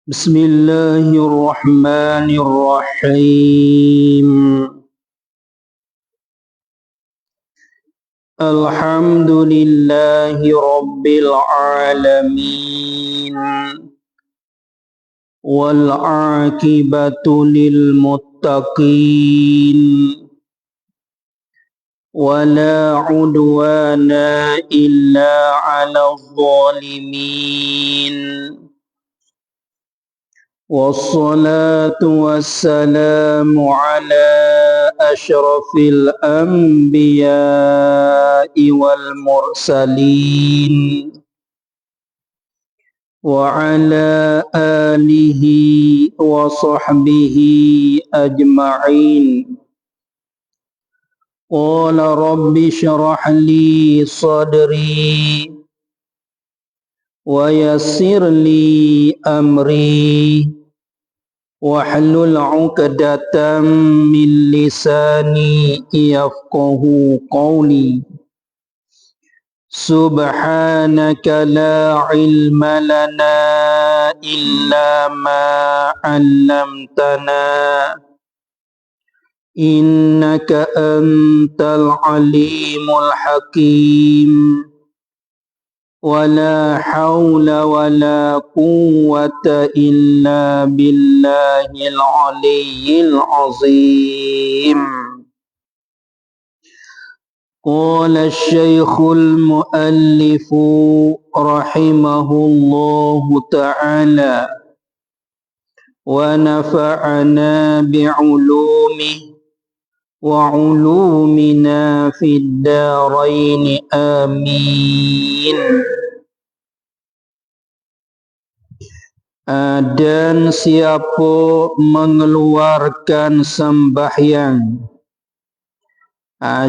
Bismillahirrahmanirrahim. Alhamdulillahi rabbil alamin. Wal aqibatu lil muttaqin. Wala udwana illa 'alal zalimin. والصلاة والسلام على أشرف الأنبياء والمرسلين وعلى آله وصحبه أجمعين. قال رب اشرح لي صدري ويسر لي أمري واحلل عقدة من لساني يفقه قولي. سبحانك لا علم لنا إلا ما علمتنا إنك أنت العليم الحكيم. ولا حول ولا قوة إلا بالله العلي العظيم. قال الشيخ المؤلف رحمه الله تعالى ونفعنا بعلومه وعلومنا في الدارين آمين. Dan siapa mengeluarkan sembahyang,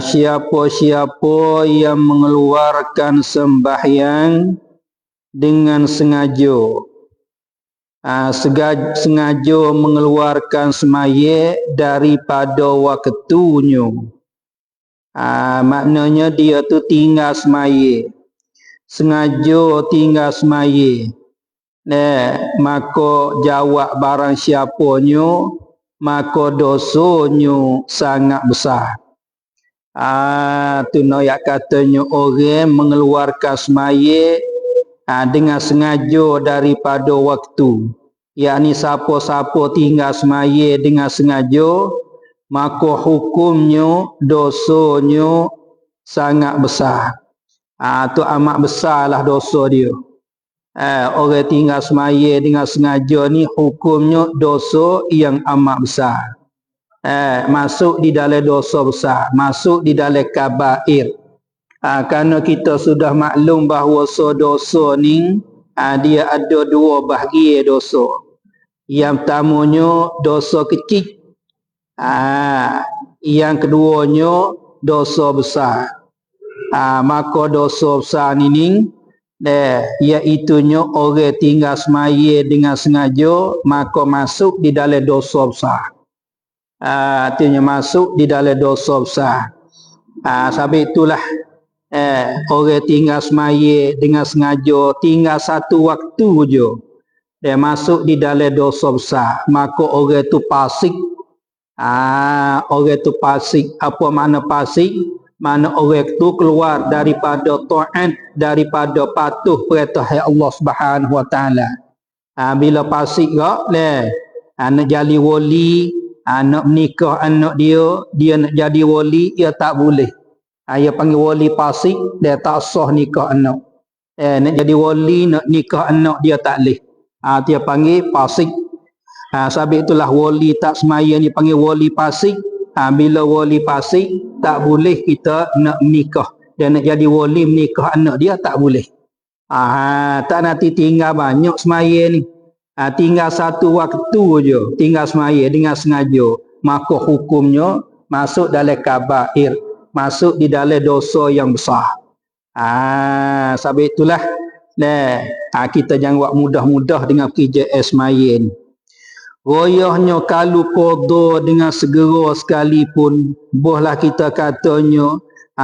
siapa-siapa yang mengeluarkan sembahyang dengan sengaja, sengaja mengeluarkan semaya daripada waktunya, maknanya dia tu tinggal semaya, sengaja tinggal semaya, maka jawab barang siapanya, maka dosanya sangat besar. Tu nak katanya orang mengeluarkan semaya dengan sengaja daripada waktu, yakni siapa-siapa tinggal semaya dengan sengaja, maka hukumnya, dosanya sangat besar. Tu amat besarlah dosa dia. Orang tinggal semaya dengan sengaja ni hukumnya dosa yang amat besar. Masuk di dalam dosa besar, masuk di dalam kabair. Kerana kita sudah maklum bahawa dosa ni dia ada dua bahagian dosa. Yang pertamanya dosa kecil, yang keduanya dosa besar. Maka dosa besar ni iaitunya orang tinggal semaya dengan sengaja, maka masuk di dalam dosa besar. Artinya masuk di dalam dosa besar. Sebab itulah orang tinggal semaya dengan sengaja, tinggal satu waktu je, dia masuk di dalam dosa besar, maka orang tu fasik. Orang tu fasik. Apa makna fasik? Mana orang tu keluar daripada taat, daripada patuh perintah Allah Subhanahu Wa Taala. Bila fasik gak nak jadi wali, nak menikah anak dia nak jadi wali, ia tak boleh. Ia panggil wali fasik, dia tak sah nikah anak. Nak jadi wali, nak nikah anak, dia tak boleh. Dia panggil fasik. Sebab itulah wali tak semaya ni panggil wali fasik. Bila wali fasik, tak boleh kita nak menikah. Dan nak jadi wali menikah anak dia, tak boleh. Tak nanti tinggal banyak semaya ni. Tinggal satu waktu je, tinggal semaya dengan sengaja, maka hukumnya masuk dalam kabair, masuk di dalam dosa yang besar. Sebab itulah kita jangan buat mudah-mudah dengan kerja semaya ni. Royahnya kalau qada dengan segera sekalipun, bolehlah kita katanya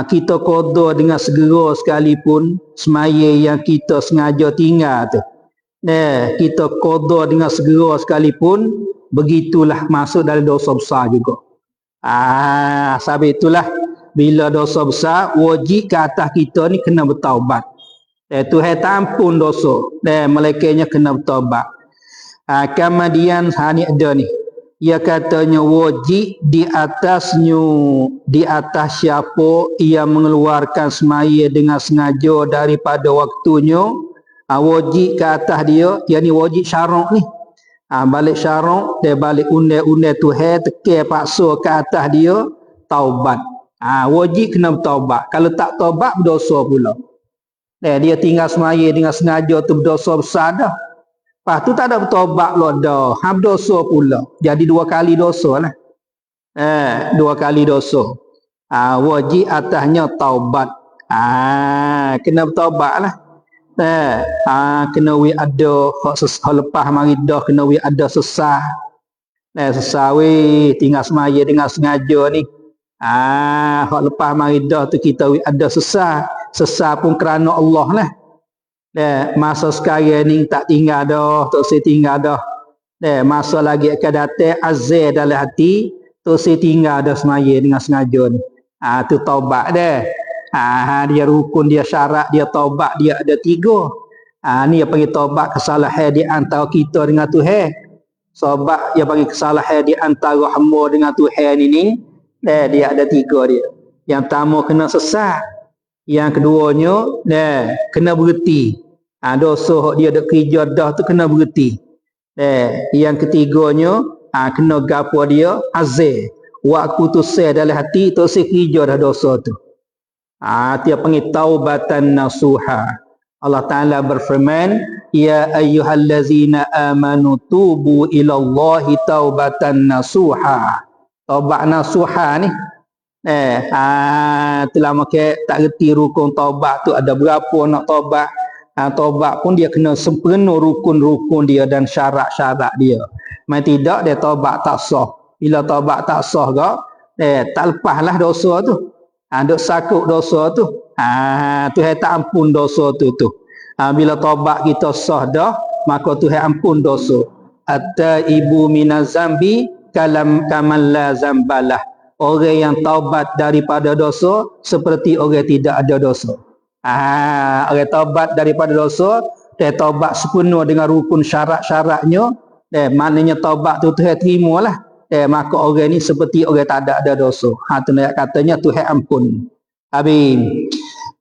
kita qada dengan segera sekalipun semaya yang kita sengaja tinggal tu. kita qada dengan segera sekalipun, begitulah masuk dalam dosa besar juga. Sebab itulah bila dosa besar wajib ke atas kita ni kena bertaubat. Tuhan tak ampun dosa. Malaikatnya kena bertaubat. Kemudian ni ada ni. Ia katanya wajib di atas siapa ia mengeluarkan semaya dengan sengaja daripada waktunya. Wajib ke atas dia, yakni wajib syarak ni. Balik syarak, dia balik undang-undang Tuhan, tekan paksa ke atas dia, taubat. Wajib kena bertaubat. Kalau tak taubat, berdosa pula. Dia tinggal semaya dengan sengaja tu berdosa besar dah. Lepas tu tak ada bertaubat pula dah. Berdosa pula. Jadi 2 kali dosa lah. 2 kali dosa. Wajib atasnya taubat. Kena bertaubat lah. Kena ada lepas mari dah kena ada sesah. Sesah tinggal semaya dengan sengaja ni. Hak lepas mari dah tu kita ada sesah. Sesah pun kerana Allah lah. Masa sekarang ni tak tinggal dah, tak saya tinggal dah. Masa lagi akan datang azab dalam hati, tu saya tinggal dah semaya dengan sengaja ni. Tu taubat dah. Dia rukun, dia syarat, dia taubat, dia ada 3. Ni yang panggil taubat kesalahan di antara kita dengan Tuhan. Taubat dia panggil kesalahan di antara hamba dengan Tuhan ini. Dia ada 3 dia. Yang pertama kena sesat. Yang keduanya kena berhenti. Dosa dia ada kerja dah tu kena berhenti. Yang ketiganya kena gapo dia azab. Waktu tu saya dalam hati tu saya kerja dah dosa tu. Dia panggil taubatan nasuha. Allah Ta'ala berfirman, ya ayyuhallazina amanu tubu ilallahi taubatan nasuha. Taubat nasuha ni itulah maka tak reti rukun taubat tu ada berapa nak taubat. Taubat pun dia kena sempurna rukun-rukun dia dan syarat-syarat dia. Tidak dia taubat tak sah. Bila taubat tak sah ke, tak lepaslah dosa tu. Duk sakut dosa tu. Tuhan tak ampun dosa tu. Bila taubat kita sah dah, maka Tuhan ampun dosa. At-taibu minaz zambi kamal la zambalah. Orang yang taubat daripada dosa seperti orang tidak ada dosa. Orang taubat daripada dosa, dia taubat sempurna dengan rukun syarat-syaratnya, maknanya taubat tu Tuhan terimalah. Maka orang ni seperti orang tak ada dosa. Tu nak katanya Tuhan ampun. Habis.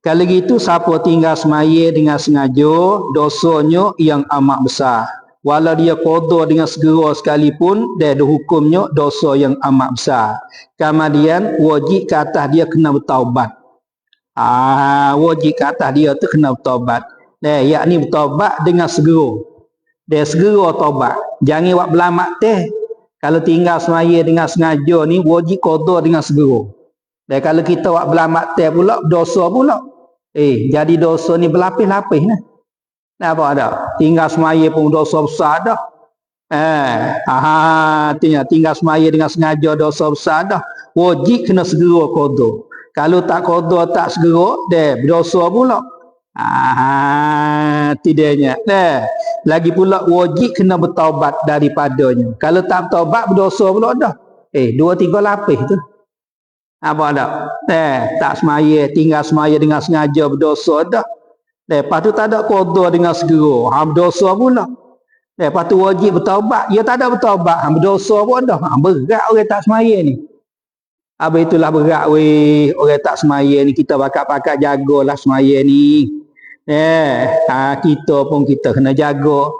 Kalau gitu siapa tinggal semaya dengan sengaja, dosanya yang amat besar. Walau dia qada dengan segera sekalipun, dia ada hukumnya dosa yang amat besar. Kemudian wajib ke atas dia kena bertaubat. Wajib ke atas dia tu kena bertaubat. Yakni bertaubat dengan segera. Dia segera taubat. Jangan buat belamak teh. Kalau tinggal semaya dengan sengaja ni wajib qada dengan segera. Dan kalau kita buat belamak teh pula dosa pula. Jadi dosa ni berlapis-lapis nah. Apa ada? Tinggal semaya pun dosa besar dah. Tinggal semaya dengan sengaja dosa besar dah. Wajib kena segera qada. Kalau tak qada tak segera, berdosa pula. Tidaknya. Lagi pula wajib kena bertaubat daripadanya. Kalau tak bertaubat berdosa pula dah. 2-3 lapis tu. Apa ada? Tak semaya, tinggal semaya dengan sengaja berdosa dah. Lepas tu tak ada qada dengan segera, berdosa pula. Lepas tu wajib bertaubat, dia tak ada bertaubat, berdosa pun dah. Berat orang tak semaya ni. Itulah berat orang tak semaya ni, kita pakat-pakat jagalah semaya ni. Kita pun kita kena jaga.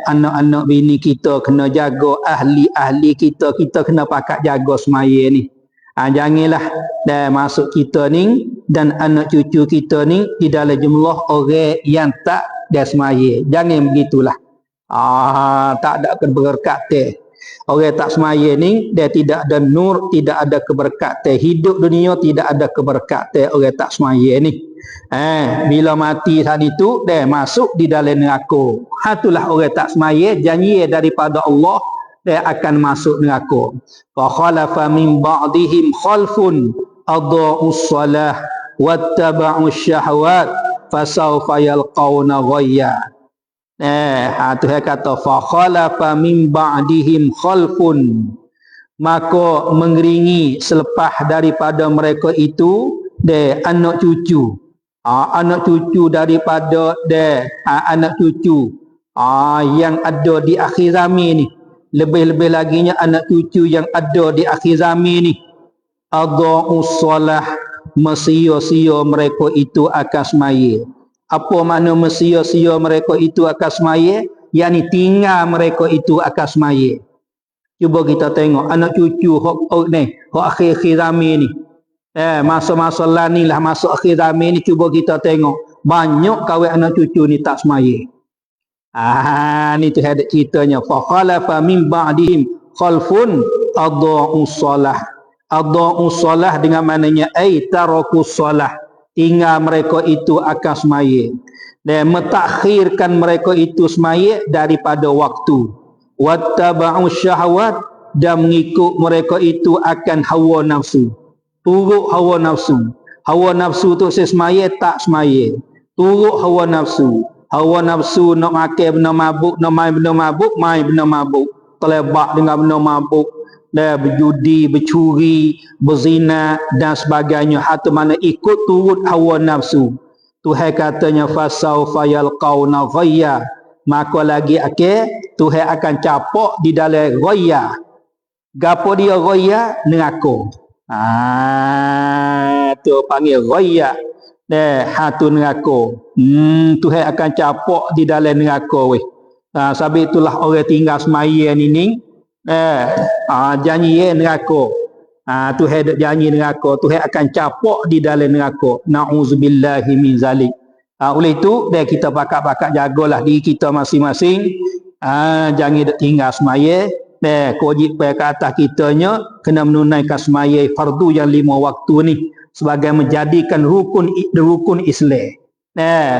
Anak-anak bini kita kena jaga, ahli-ahli kita kena pakat jaga semaya ni. Janganlah masuk kita ni dan anak cucu kita ni di dalam jumlah orang yang tak dia semaya. Jangan begitulah. Tak ada keberkatan. Orang tak semaya ni dia tidak ada nur, tidak ada keberkatan. Hidup dunia tidak ada keberkatan orang tak semaya ni. Bila mati saat itu dia masuk di dalam neraka. Itulah orang tak semaya, janji daripada Allah dia akan masuk neraka. Fa khalafa min ba'dihim khalfun adaa'us salah wattaba'us syahawat fasawfa yalqawna ghayya. Tuhan kata fa khalafa min ba'dihim khalfun, maka mengeringi selepas daripada mereka itu anak cucu. Anak cucu daripada anak cucu yang ada di akhir zaman ni. Lebih-lebih laginya anak cucu yang ada di akhir zaman ni. Adha'us salah, mesia-sia mereka itu akan semaya. Apa makna mesia-sia mereka itu akan semaya? Yakni tinggal mereka itu akan semaya. Cuba kita tengok anak cucu hok akhir-akhir zaman ni. Masa-masa lah ni lah, masa akhir zaman ni, cuba kita tengok banyak kawan anak cucu ni tak semaya. Ni tu ada ceritanya. Fa khalafa min ba'dihim khalfun adha'us salah. Adha'us salah dengan maknanya tarakus salah, tinggal mereka itu akan semaya, dan mentakhirkan mereka itu semaya daripada waktu. Wattaba'us syahwat, dan mengikut mereka itu akan hawa nafsu. Turut hawa nafsu. Hawa nafsu tu semaya tak semaya. Turut hawa nafsu. Hawa nafsu nak makan benda mabuk, nak main benda mabuk, main benda mabuk. Terlebak dengan benda mabuk. Berjudi, bercuri, berzina dan sebagainya. Atau mana ikut turut hawa nafsu. Tuhan katanya fasawfa yalqauna ghayya, maka lagi Tuhan akan capok di dalam ghayya. Gapo dia ghayya? Neraka. Tu panggil ghayya. Hatu neraka. Tuhan akan capok di dalam neraka weh. Sebab itulah orang tinggal semaya ni janji neraka. Tuhan dak janji neraka, Tuhan akan capok di dalam neraka. Nauzubillahi min zalik. Oleh itu kita pakat-pakat jagalah diri kita masing-masing. Jangan dak tinggal semaya. Kewajipan ke atas kitanya kena menunaikan semaya fardu yang 5 waktu ni sebagai menjadikan rukun Islam.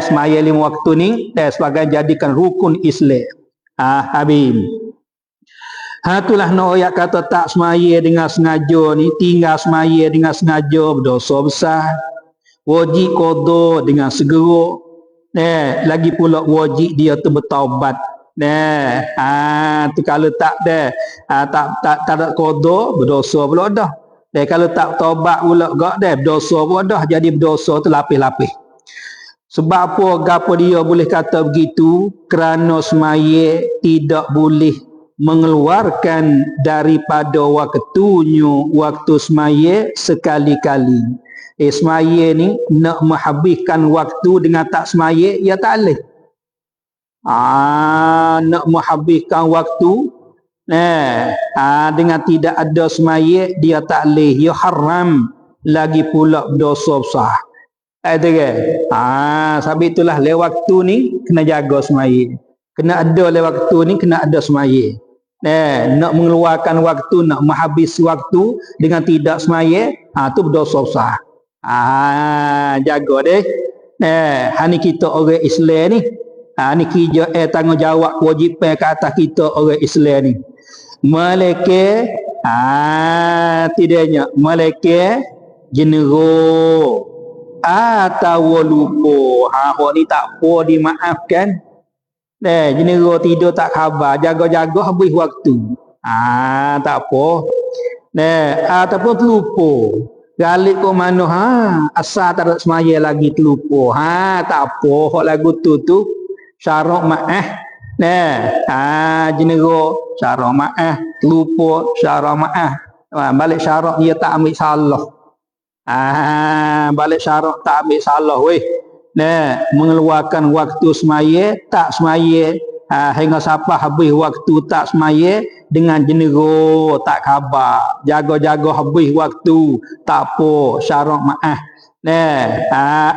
Semaya 5 waktu ni sebagai jadikan rukun Islam. Habib. Itulah ayat kata tak semaya dengan sengaja ni, tinggal semaya dengan sengaja berdosa besar. Wajib qada dengan segera. Lagi pula wajib dia tu bertaubat. Tu kalau tak ada qada berdosa pula dah. Kalau tak taubat pula berdosa pula dah. Jadi berdosa tu lapis-lapis. Sebab apa gapo dia boleh kata begitu? Kerana semaya tidak boleh mengeluarkan daripada waktunya waktu semaya sekali-kali. Semaya ni nak menghabiskan waktu dengan tak semaya, ya tak boleh. Nak menghabiskan waktu dengan tidak ada semaya, dia tak boleh, ya haram, lagi pula berdosa besar. Sebab itulah lewat waktu ni kena jaga semaya. Kena ada lewat waktu ni, kena ada semaya. Nak mengeluarkan waktu, nak menghabis waktu dengan tidak semaya, tu berdosa besar. Jaga deh. Ni kita orang Islam ni. Ni kita tanggungjawab kewajipan ke atas kita orang Islam ni. Malaikat tidaknya malaikat jenero atau lupa. Hak ni tak apa dimaafkan. Jenero tidur tak khabar, jaga-jaga habis waktu. Tak apa. Ataupun terlupa. Galik ke mana asal tak ada semaya lagi terlupa. Tak apa, hak lagu tu syarat maaf. Jenero syarat maaf, terlupa syarat maaf. Balik syarat dia tak ambil salah. Balik syarat tak ambil salah weh. Mengeluarkan waktu semaya, tak semaya, hingga sampai habis waktu tak semaya dengan jenero tak khabar, jaga-jaga habis waktu, tak apa, syarat maaf.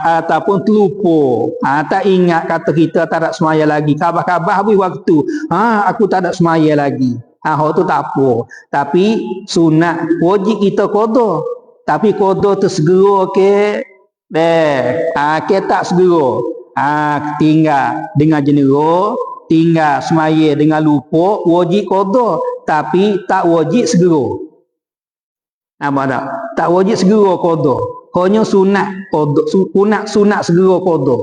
Ataupun terlupa, tak ingat kata kita tak ada semaya lagi, khabar-khabar habis waktu, aku tak ada semaya lagi. Hak tu tak apa. Tapi sunat wajib kita qada. Tapi qada tu segera tak segera. Tinggal dengan jenera, tinggal semaya dengan lupa, wajib qada, tapi tak wajib segera. Nampak tak? Tak wajib segera qada. Hanya sunat qada, sunat segera qada.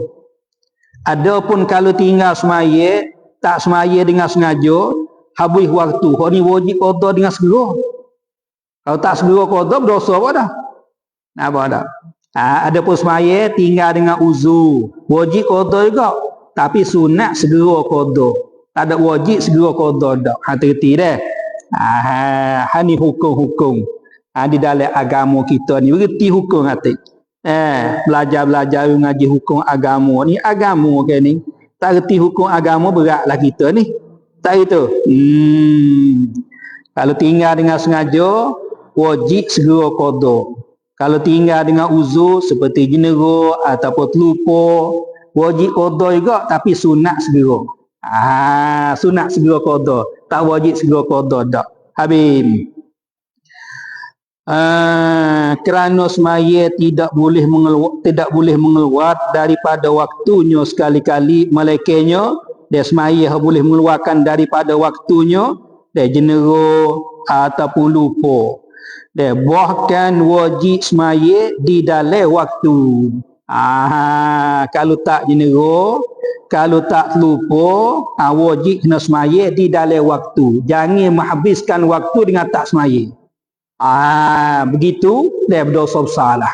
Adapun kalau tinggal semaya, tak semaya dengan sengaja, habis waktu. Hak ni wajib qada dengan segera. Kalau tak segera qada berdosa apa dah? Apa dah? Adapun semaya tinggal dengan uzur, wajib qada juga. Tapi sunat segera qada. Tak ada wajib segera qada dak. Hati-hati dah. Ni hukum-hukum. Di dalam agama kita ni bererti hukum hati. Belajar-belajar ngaji hukum agama ni agama ke ni. Tak reti hukum agama beratlah kita ni. Tak itu. Kalau tinggal dengan sengaja wajib segera qada. Kalau tinggal dengan uzur seperti jenera ataupun terlupa wajib qada juga tapi sunat segera. Sunat segera qada, tak wajib segera qada dak. Habis. Kerana semaya tidak boleh mengeluar daripada waktunya sekali-kali, melainkannya dia semaya boleh mengeluarkan daripada waktunya dia jenera ataupun lupa. Dia bahkan wajib semaya di dalam waktu. Kalau tak jenera, kalau tak lupa, wajib kena semaya di dalam waktu. Jangan menghabiskan waktu dengan tak semaya. Begitu dia berdosa besar lah.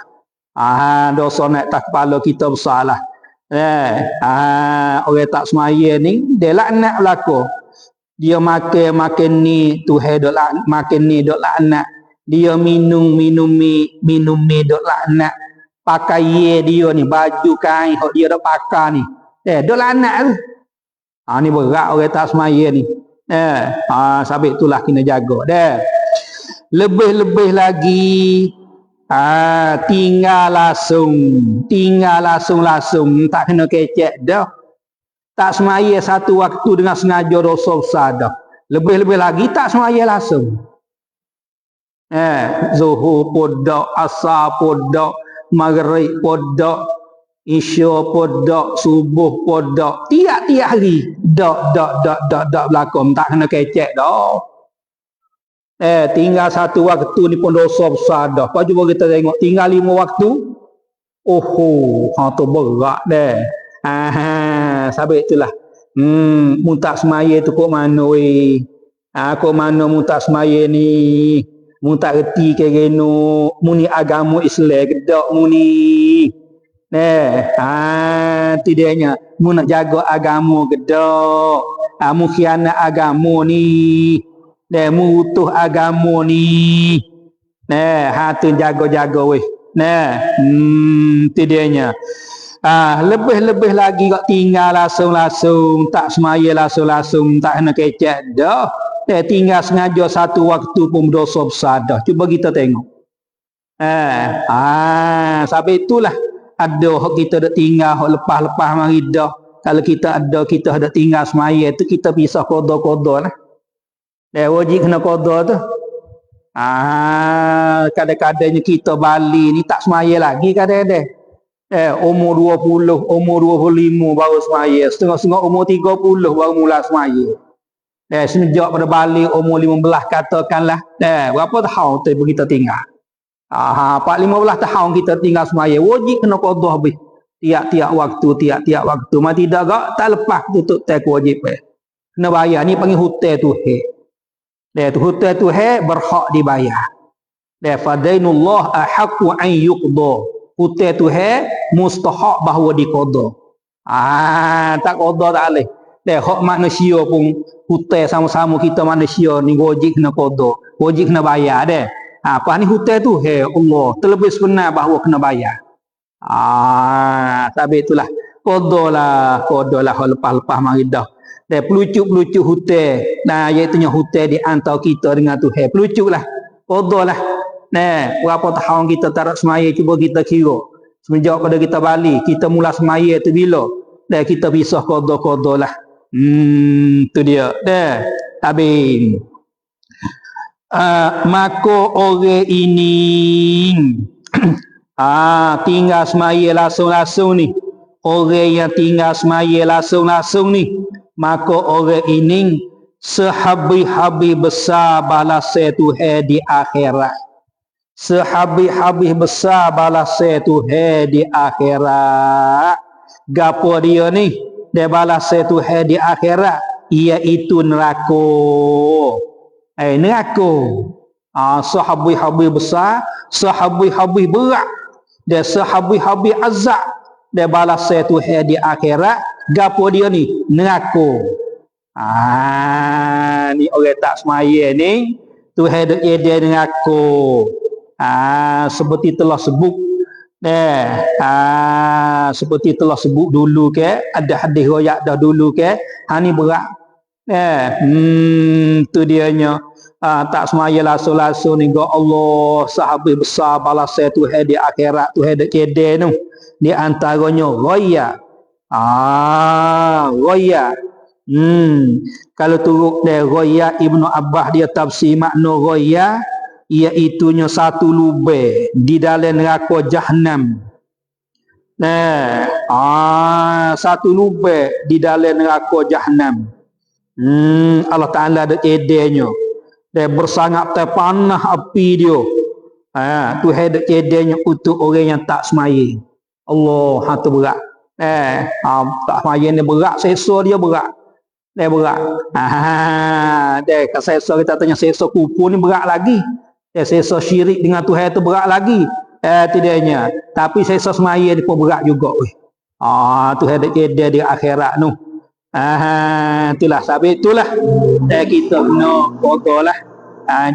Dosa naik atas kepala kita besar lah. Orang tak semaya ni dia laknat berlaku. Dia makan ni Tuhan dok laknat, makan ni dok laknat. Dia minum mi dok laknat. Pakai dia ni baju kain hok dia dok pakai ni. Dok laknat tu. Ni berat orang tak semaya ni. Sabit itulah kena jaga dah. Lebih-lebih lagi tinggal langsung tak kena kecek dah. Tak semaya satu waktu dengan sengaja dosa besar dah. Lebih-lebih lagi tak semaya langsung. Zuhur podak, asar podak, maghrib podak, isya podak, subuh podak. Tiap-tiap hari dak berlaku, tak kena kecek dah. Tinggal satu waktu ni pun dosa besar dah. Lepas cuba kita tengok tinggal 5 waktu. Tu berat dah. Sabit itulah. Mun tak semaya tu kok mana weh. Kok mana mun tak semaya ni. Mun tak reti ke geno. Mun ni agama Islam gedak mun ni. Tidaknya mun nak jaga agama gedak. Mun khianat agama ni. Mutuh agama ni. Tu jaga-jaga weh. Tidaknya. Lebih-lebih lagi kau tinggal langsung, tak semaya langsung, tak kena kecek dah. Tinggal sengaja satu waktu pun berdosa besar dah. Cuba kita tengok. Sampai itulah ada hak kita dak tinggal hak lepas-lepas mari dah. Kalau kita ada kita dak tinggal semaya tu kita pisah qada-qada lah. Wajib kena qada tu. Kadang-kadangnya kita balik ni tak semaya lagi kadang-kadang. Umur 20, umur 25 baru semaya. Setengah-setengah umur 30 baru mula semaya. Sejak pada balik umur 15 katakanlah. Berapa tahun tu kita tinggal? 15 tahun kita tinggal semaya. Wajib kena qada habis. Tiap-tiap waktu. Mati tidak tak lepas tutup tak wajib. Kena bayar. Ni panggil hutang Tuhan. Hutang Tuhan berhak dibayar. Fadainullah ahaqqu an yuqda. Hutang Tuhan mustahak bahawa diqada. Tak qada tak boleh. Hak manusia pun hutang sama-sama kita manusia ni wajib kena qada. Wajib kena bayar dah. Apa ni hutang Tuhan Allah terlebih sebenar bahawa kena bayar. Tapi itulah qadalah lepas-lepas mari dah. Pelucuk-pelucuk hutang. Iaitunya hutang di antara kita dengan Tuhan. Pelucuklah. Qadalah. Berapa tahun kita tak semaya cuba kita kira. Semenjak pada kita balik, kita mula semaya tu bila? Kita pisah qada-qadalah. Tu dia. Habis. Maka orang ini tinggal semaya langsung-langsung ni. Orang yang tinggal semaya langsung-langsung ni, maka orang ini sehabis-habis besar balasan Tuhan di akhirat. Sehabis-habis besar balasan Tuhan di akhirat. gapo dia ni dia balas Tuhan di akhirat iaitu neraka. Neraka. Sahabi-habi besar, sahabi-habi berat, dia sahabi-habi azab, dia balas Tuhan di akhirat gapo dia ni neraka. Ni orang tak semaya ni Tuhan duk dia neraka. Seperti telah sebut seperti telah sebut dulu ke, ada hadis royak dah dulu ke, ni berat. Tu dianya tak semaya lasu-lasu ni go Allah sahabat besar balas Tuhan di akhirat, Tuhan duk kede tu. Di antaranya roya. Roya. Kalau turut dia roya Ibnu Abbas dia tafsir makna roya iaitunya satu lubang di dalam neraka Jahannam. Satu lubang di dalam neraka Jahannam. Allah Ta'ala ada edenya. Dia bersangat terpanah api dia. Tuhan ada edenya untuk orang yang tak semaya. Allah, tu berat. Tak semaya ni berat, seksa dia berat. Dia berat. Dia seksa kita tanya seksa kupu ni berat lagi. Seksa syirik dengan Tuhan tu berat lagi. Tidaknya. Tapi seksa semaya ni pun berat juga. Tuhan ada edenya di akhirat tu. Itulah sebab itulah kita kena bogolah.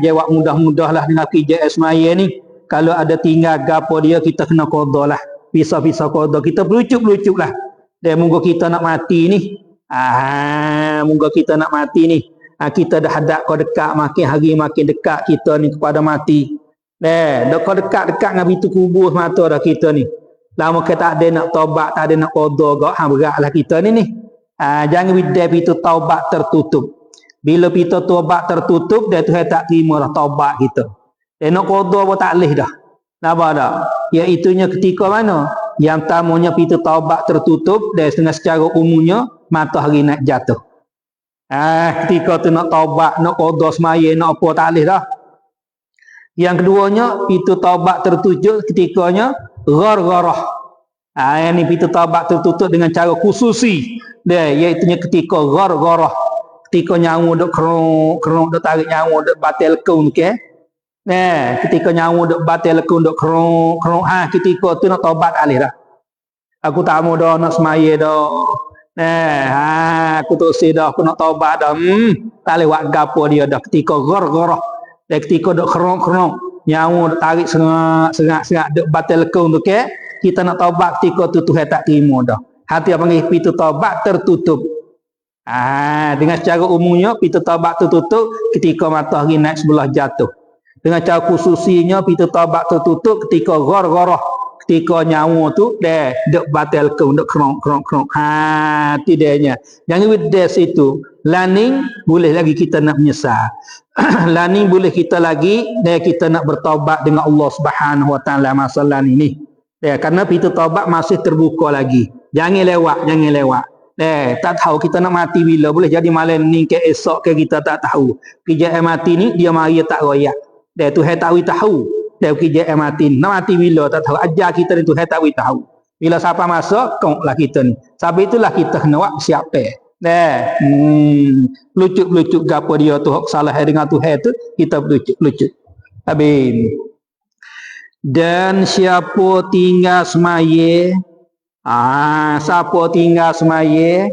Jawab mudah-mudahlah dengan kerja semaya ni. Kalau ada tinggal gapo dia kita kena qadalah. Pisah-pisah qada kita belucuk-belucuklah. Dan moga kita nak mati ni. Moga kita nak mati ni. Kita dah hadap kau dekat, makin hari makin dekat kita ni kepada mati. Dah kau dekat-dekat dengan pintu kubur mata dah kita ni. Lama kita tak ada nak taubat, tak ada nak qada gak beratlah kita ni. Jangan bidah pintu taubat tertutup. Bila pintu taubat tertutup, dia Tuhan tak terima dah taubat kita. Dia nak qada pun tak boleh dah. Kenapa dah? Iaitunya ketika mana? Yang tamunya pintu taubat tertutup, dan secara umumnya matahari nak jatuh. Ketika tu nak taubat, nak qada semaya, nak apa tak boleh dah. Yang keduanya, pintu taubat tertutup ketikanya ghargharah. Yang ni pintu taubat tertutup dengan cara khususi. Dia iaitunya ketika ghargharah, ketika nyawa duk kerong duk tarik nyawa duk batal kaun ke. Ketika nyawa duk batal kaun duk kerong ketika tu nak taubat alih dah. Aku tak mau dah nak semaya dah. Aku tak sedar aku nak taubat dah. Tak lewat gapo dia dah ketika ghargharah. Dan ketika duk kerong nyawa duk tarik sengak duk batal kaun tu ke, kita nak taubat ketika tu Tuhan tak terima dah. Hati yang panggil pintu taubat tertutup. Dengan secara umumnya pintu taubat tertutup ketika matahari naik sebelah jatuh. Dengan cara khususinya pintu taubat tertutup ketika ghargharah, ketika nyawa tu dah duk batal ke duk kerong. Tidaknya. Jangan wides itu. Laning boleh lagi kita nak menyesal. Laning boleh kita lagi dan kita nak bertaubat dengan Allah Subhanahu Wa Taala masalah ini. Karena pintu taubat masih terbuka lagi. Jangan lewat. Tak tahu kita nak mati bila. Boleh jadi malam ni ke esok ke kita tak tahu. Kerja mati ni dia mari tak royak. Tuhan tak tahu. Kerja mati ni. Nak mati bila tak tahu. Ajar kita ni Tuhan tak tahu. Bila siapa masuk, konglah kita ni. Sebab itulah kita kena buat siapa. Pelucuk-pelucuk gapo dia tu salah dengan Tuhan tu, kita pelucuk-pelucuk. Habis. Dan siapa tinggal semaya, siapa tinggal semaya,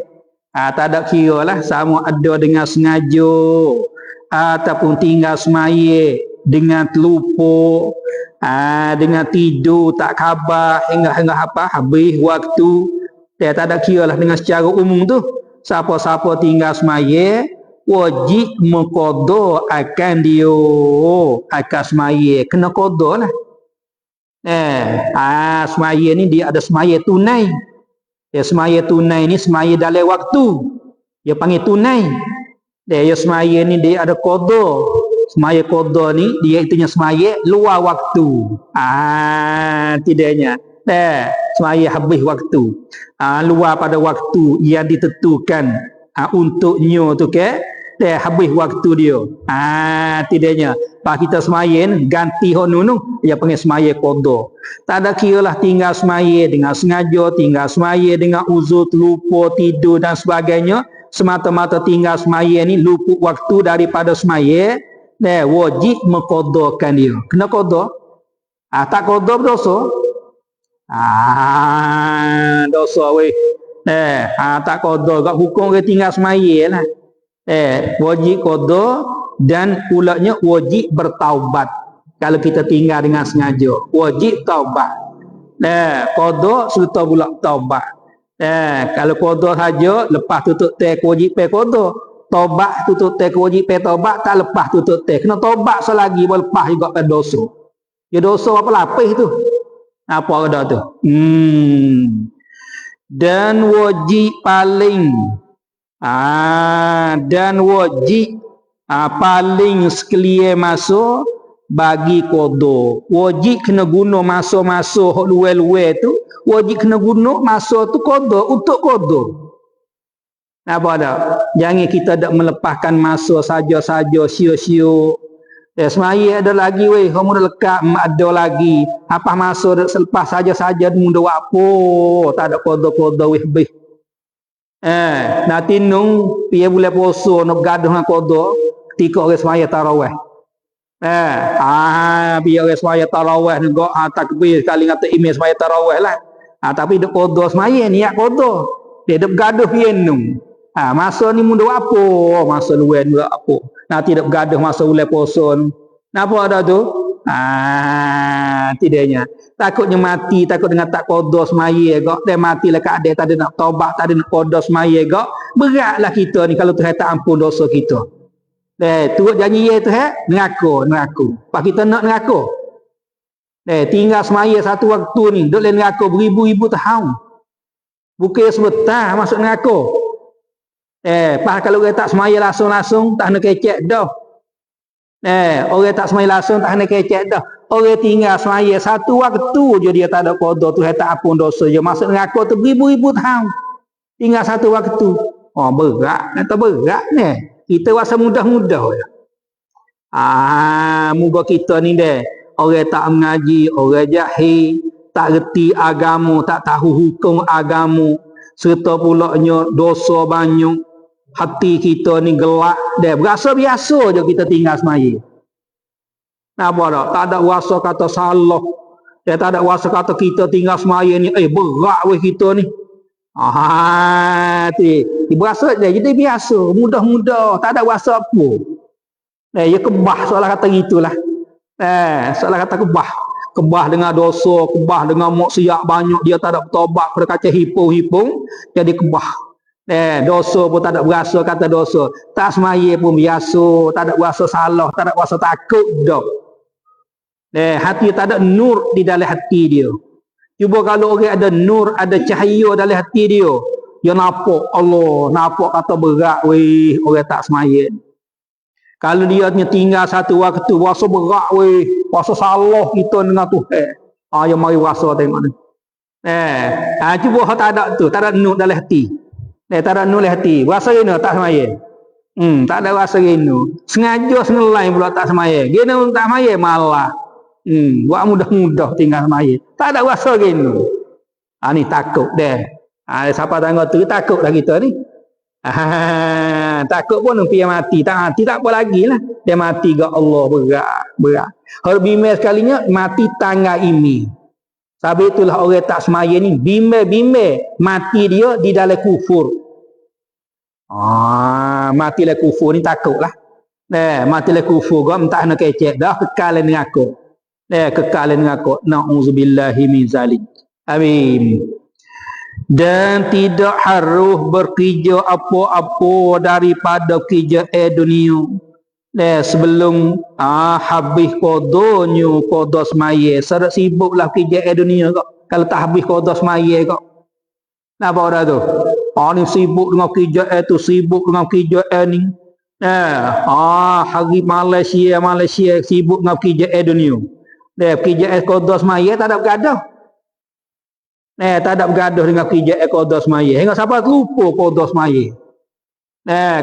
tak ada kira lah sama ada dengan sengaja ataupun tinggal semaya dengan terlupa, dengan tidur tak khabar hingga apa habis waktu. Dia tak ada kira lah dengan secara umum tu. Siapa-siapa tinggal semaya wajib mengqada akan dia akan semaya, kena qada lah. Semaya ni dia ada semaya tunai. Semaya tunai ni semaya dalam waktu. Dia panggil tunai. Semaya ni dia ada qada. Semaya qada ni dia itunya semaya luar waktu. Tidaknya. Semaya habis waktu. Luar pada waktu yang ditentukan untuknya tu ke. habis waktu dia. Tidaknya. Pak kita semayin ganti honu nu, dia panggil semaya qada. Tak ada kiralah tinggal semaya dengan sengaja, tinggal semaya dengan uzur, lupa, tidur dan sebagainya. Semata-mata tinggal semaya ni luput waktu daripada semaya, wajib mengqadakan dia. Kena qada. Tak qada berdosa. Dosa weh. Tak qada gak hukum dia tinggal semaya lah. Wajib qada dan pulaknya wajib bertaubat. Kalau kita tinggal dengan sengaja, wajib taubat. Qada serta pula taubat. Kalau qada saja lepas tutup teh kewajipan qada. Taubat tutup teh kewajipan taubat, tak lepas tutup teh. Kena taubat selagi lepas juga pada dosa. Ya dosa apa lapis tu? Apa ada tu? Dan wajib paling dan wajib paling sekalian masa bagi qada. Wajib kena guna masa-masa hok luar-luar tu, wajib kena guna masa tu qada untuk qada. Apa ada? Jangan kita dak melepaskan masa saja-saja sia-sia. Semaya ada lagi weh, kamu dah lekat ada lagi. Apa masa dak selepas saja-saja munda apa? Tak ada qada-qada weh beh. Nanti nung pia bulan puasa nak bergaduh dengan qada ketika orang semaya tarawih. Biar orang semaya tarawih ni gak takbir sekali ngata imam semaya tarawih lah. Tapi dek qada semaya niat qada. Dia dek bergaduh pia nung. Masa ni munda apa? Masa luar munda apa? Nanti dek bergaduh masa bulan puasa ni. Napa ada tu? Tidaknya. Takutnya mati, takut dengan tak qada semaya gak, dia mati lah kat dia tak ada nak taubat, tak ada nak qada semaya gak. Beratlah kita ni kalau Tuhan tak ampun dosa kita. Turut janji ye Tuhan, neraka. Pak kita nak neraka. Tinggal semaya satu waktu ni, duk dalam neraka beribu-ribu tahun. Bukan sebentar masuk neraka. Pak kalau orang tak semaya langsung-langsung tak nak kecek dah. Orang tak semaya langsung tak nak kecek dah. Orang tinggal semaya satu waktu je dia tak ada qada, Tuhan tak ampun dosa je. Masuk neraka tu beribu-ribu tahun. Tinggal satu waktu. Berat. Kata berat ni. Kita rasa mudah-mudah je. Muka kita ni deh. Orang tak mengaji, orang jahil, tak reti agama, tak tahu hukum agama. Serta pulaknya dosa banyak. Hati kita ni gelap deh. Berasa biasa je kita tinggal semaya. Apa dah? Tak ada rasa kata salah. Dia tak ada rasa kata kita tinggal semaya ni, berat weh kita ni. Berasa dia jadi biasa, mudah-mudah, tak ada rasa apa. Ya kebah soalan kata gitulah. Soalan kata kebah. Kebah dengan dosa, kebah dengan maksiat banyak, dia tak ada bertobat pada kaca hipung-hipung, jadi kebah. Dosa pun tak ada berasa kata dosa. Tak semaya pun biasa, tak ada berasa salah, tak ada berasa takut dah. Hati tak ada nur di dalam hati dia. Cuba kalau orang ada nur, ada cahaya dalam hati dia, dia nampak Allah, nampak kata berat weh orang tak semaya. Kalau dia tinggal satu waktu rasa berat weh, rasa salah kita dengan Tuhan. Yang mari rasa tengok ni. Cuba hak tak ada tu, tak ada nur dalam hati. Tak ada nur dalam hati. Rasa gini tak semaya. Tak ada rasa gini. Sengaja sengelai pula tak semaya. Gini tak semaya malah. Buat mudah-mudah tinggal semaya. Tak ada rasa gini. Ni takut deh. Siapa tengok tu takut dah kita ni. Takut pun dia mati. Tak mati tak apa lagi lah. Dia mati ke Allah berat. Kalau bimbel sekalinya mati tangga ini. Sebab itulah orang tak semaya ni bimbel mati dia di dalam kufur. Matilah kufur ni takutlah. Matilah kufur gua entah nak kecek dah kekal neraka. Kekal neraka. Nauzubillahi min zalik. Amin. Dan tidak harus bekerja apa-apa daripada kerja dunia. Sebelum habis qadanya, qada semaya. Serak sibuklah kerja dunia kok. Kalau tak habis qada semaya kok. Napa dah tu? Ni sibuk dengan kerja tu, sibuk dengan kerja ni. Hari Malaysia sibuk dengan kerja dunia. Kerja qada semaya tak ada bergaduh. Tak ada bergaduh dengan kerja qada semaya. Hingga siapa lupa qada semaya.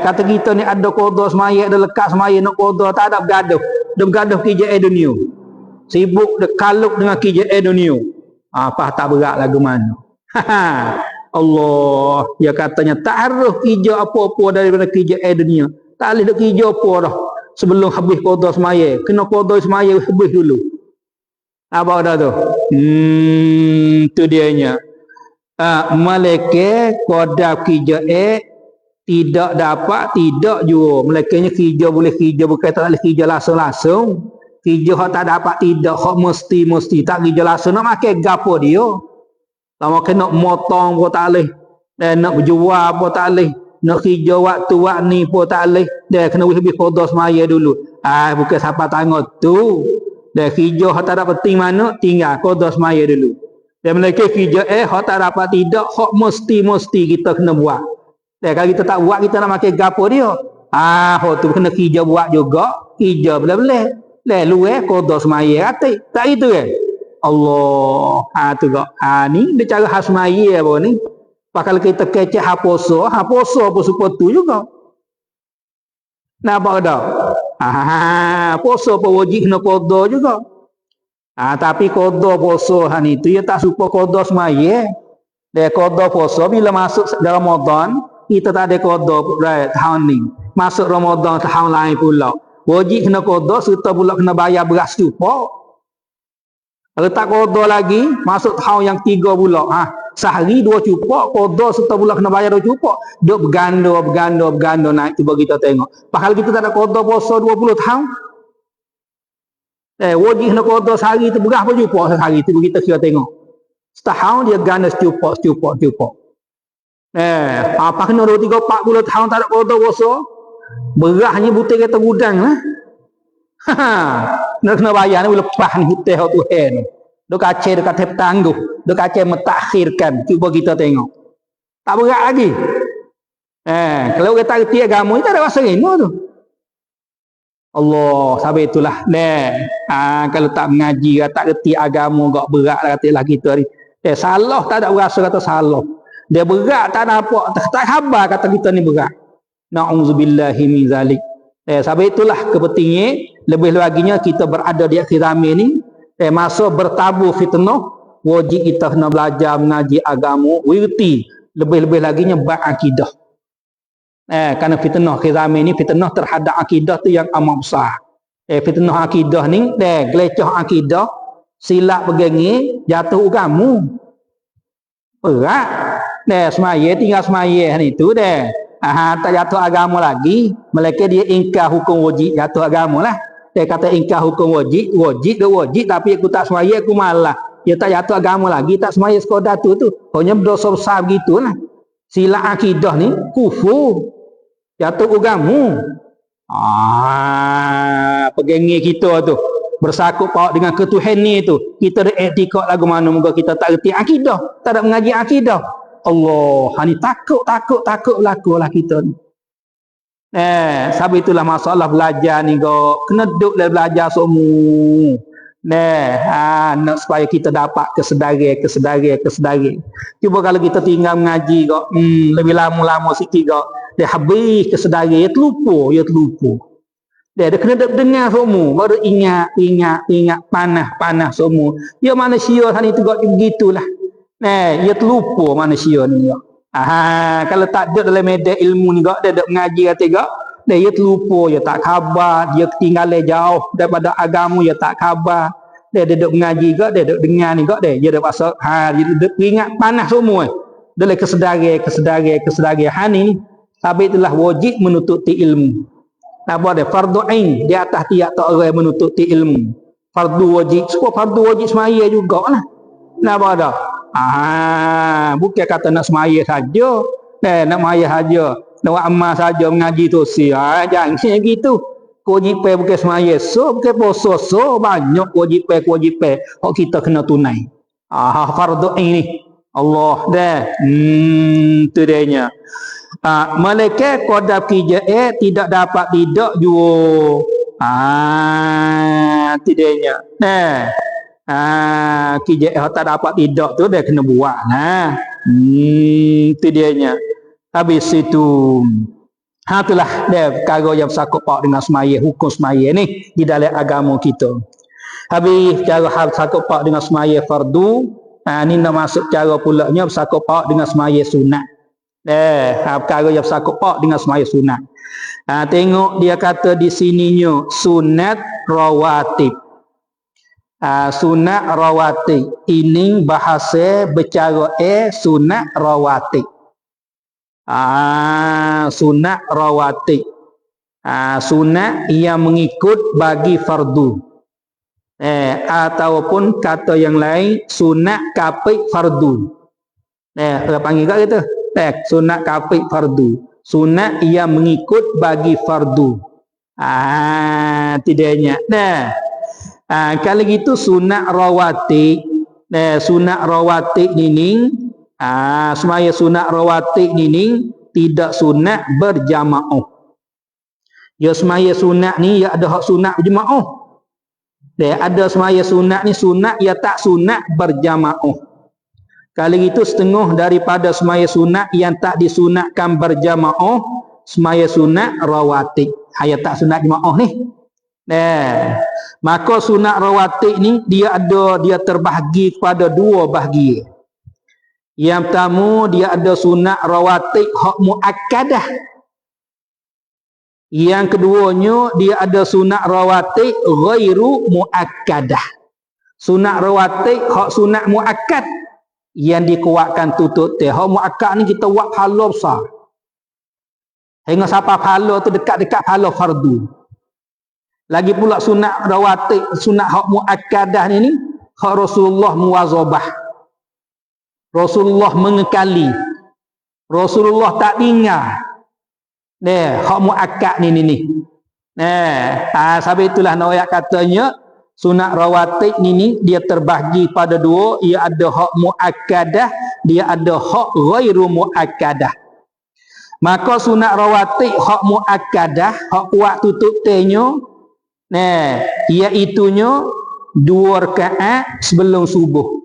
Kata kita ni ada qada semaya, ada lekat semaya nak qada, tak ada bergaduh. Dia bergaduh KJA dunia. Sibuk dia kaluk dengan KJA dunia. Apa tak berat lagu mana. Allah, dia katanya tak harus kerja apa-apa daripada KJA dunia. Tak boleh duk kerja apa dah. Sebelum habis qada semaya, kena qada semaya habis dulu. Apa dah tu? Tu dianya. Malaikat qada KJA tidak dapat, tidak juga. Melekanya kerja boleh kerja, bukan tak boleh kerja langsung-langsung. Kerja hak tak dapat, tidak. Hak mesti tak kerja langsung. Nak makan gapo dia? Lama kena motong pun tak boleh. Dan nak berjual pun tak boleh. Nak kerja waktu ni pun tak boleh. Dia kena lebih qada semaya dulu. Bukan siapa tanggung tu. Dia kerja hak tak ada penting mana, tinggal qada semaya dulu. Dan melekanya kerja hak tak dapat, tidak. Hak mesti kita kena buat. Kalau kita tak buat, kita nak makan gapo dia. Tu kena kerja buat juga. Kerja boleh-boleh. Luar qada semaya kata. Tak itu kan? Allah. Tu kak. Ni dia cara khas semaya apa ni. Kalau kita kecek haposo pun seperti juga. Nampak tak? Poso pun wajib kena qada juga. Tapi qada poso ni tu dia tak suka qada semaya. Dia qada poso bila masuk dalam Ramadan, kita tak ada qada tahun ni. Masuk Ramadan tahun lain pula. Wajib kena qada serta pula kena bayar beras cupak. Kalau tak qada lagi, masuk tahun yang 3 pula. Sehari 2 cupak, qada serta pula kena bayar 2 cupak. Duk berganda naik, cuba kita tengok. Padahal kita tak ada qada puasa 20 tahun. Wajib kena qada sehari tu berapa cupak sehari tu kita kira tengok. Setahun dia ganda secupak. Apa kena 2, 3, 40 tahun tak ada qada puasa? Berahnya butir kereta gudang lah. Nak kena bayar ni lepas ni hutih tu hen. Dok kacau dekat tep tangguh, dok kacau mentakhirkan. Cuba kita tengok. Tak berat lagi. Kalau kita reti agama ni tak ada rasa rena tu. Allah, sampai itulah. Kalau tak mengaji, tak reti agama, gak berat lah katalah kita ni. Salah tak ada rasa kata salah. Dia berat tak ada apa, tak khabar kata kita ni berat. Na'udzubillahi min zalik. Sampai itulah kepentingnya, lebih laginya kita berada di akhir zaman ni, masa bertabuh fitnah, wajib kita kena belajar mengaji agama, wirti, lebih-lebih laginya berakidah. Kerana fitnah akhir zaman ni, fitnah terhadap akidah tu yang amat besar. Fitnah akidah ni, gelecah akidah, silap pegangi, jatuh agama. Berat. Semaya, tinggal semaya ni tu tak jatuh agama lagi. Mereka dia ingkar hukum wajib jatuh agama lah. Dia kata ingkar hukum wajib tapi aku tak semaya, aku malah. Dia tak jatuh agama lagi, tak semaya sekadar tu. Hanya berdosa besar begitulah. Silap akidah ni kufur. Jatuh agama. Pegangi kita tu bersakut paut dengan ketuhan ni tu. Kita ada etikad lagu mana moga kita tak reti akidah, tak ada mengaji akidah. Allah, ni takut berlaku lah kita ni. Sebab itulah masalah belajar ni kau kena duduk dan belajar semua. Nak supaya kita dapat kesedaran. Cuba kalau kita tinggal mengaji kau lebih lama sikit kau, dia habis kesedaran, dia terlupa. Dia kena dengar semua, baru ingat panas semua. Dia manusia tadi tu kau begitulah. Dia terlupa manusia ni. Kalau tak ada dalam media ilmu ni dia duk mengaji kata dia terlupa, dia tak khabar, dia ketinggalan jauh daripada agama, dia tak khabar. Dia duk mengaji dia duk dengar ni dia dah pasal dia duk ingat panas semua. Dalam kesedaran ni. Tapi itulah wajib menututi ilmu. Apa dia? Fardu ain di atas tiap orang menututi ilmu. Fardu wajib, fardu wajib semaya jugalah. Napa dah? Bukan kata nak semaya saja. Nak semaya saja. Nak amal saja mengaji tu jangan gitu. Kewajipan bukan semaya bukan puasa banyak kewajipan hak kita kena tunai. Fardu ini Allah tu dia. Malaikat qada kijai tidak dapat tidak juga. Tidaknya. Kijai tak dapat tidak tu dia kena buat. Itu dianya. Habis itu Itulah dia perkara yang bersangkut paut dengan semaya, hukum semaya ni di dalam agama kita. Habis cara hal bersangkut paut dengan semaya fardu, ni nak masuk cara pulaknya bersangkut paut dengan semaya sunat. Perkara yang bersangkut paut dengan semaya sunat. Tengok dia kata di sininya sunat rawatib. Sunat rawatib ini bahasa bercara sunat rawatib. Sunat rawatib. Sunat yang mengikut bagi fardu. Ataupun kata yang lain sunat kapik fardu. Orang panggil kat kita. Sunat kapik fardu. Sunat yang mengikut bagi fardu. Tidaknya. Kalau gitu sunat rawatib. Sunat rawatib ni semaya sunat rawatib ni tidak sunat berjamaah. Ya semaya sunat ni ya ada hak sunat berjamaah. Ada semaya sunat ni sunat ya tak sunat berjamaah. Kalau itu setengah daripada semaya sunat yang tak disunatkan berjamaah, semaya sunat rawatib. Ya tak sunat jamaah ni. Maka sunat rawatib ni dia terbahagi kepada dua bahagian. Yang pertama dia ada sunat rawatib hak muakkadah. Yang keduanya dia ada sunat rawatib ghairu muakkadah. Sunat rawatib hak sunat muakkad yang dikuatkan tutup teh. Hak muakkad ni kita buat pahala besar. Hingga sampai pahala tu dekat-dekat pahala fardu. Lagi pula sunat rawatib, sunat hak muakkadah ni hak Rasulullah muwazabah. Rasulullah mengekali. Rasulullah tak tinggal. Hak muakkad ni. Sebab itulah ayat katanya sunat rawatib ni dia terbahagi pada dua. Ia ada hak muakkadah, dia ada hak ghairu muakkadah. Maka sunat rawatib hak muakkadah, hak kuat tutup tehnya, iaitunya 2 rakaat sebelum subuh.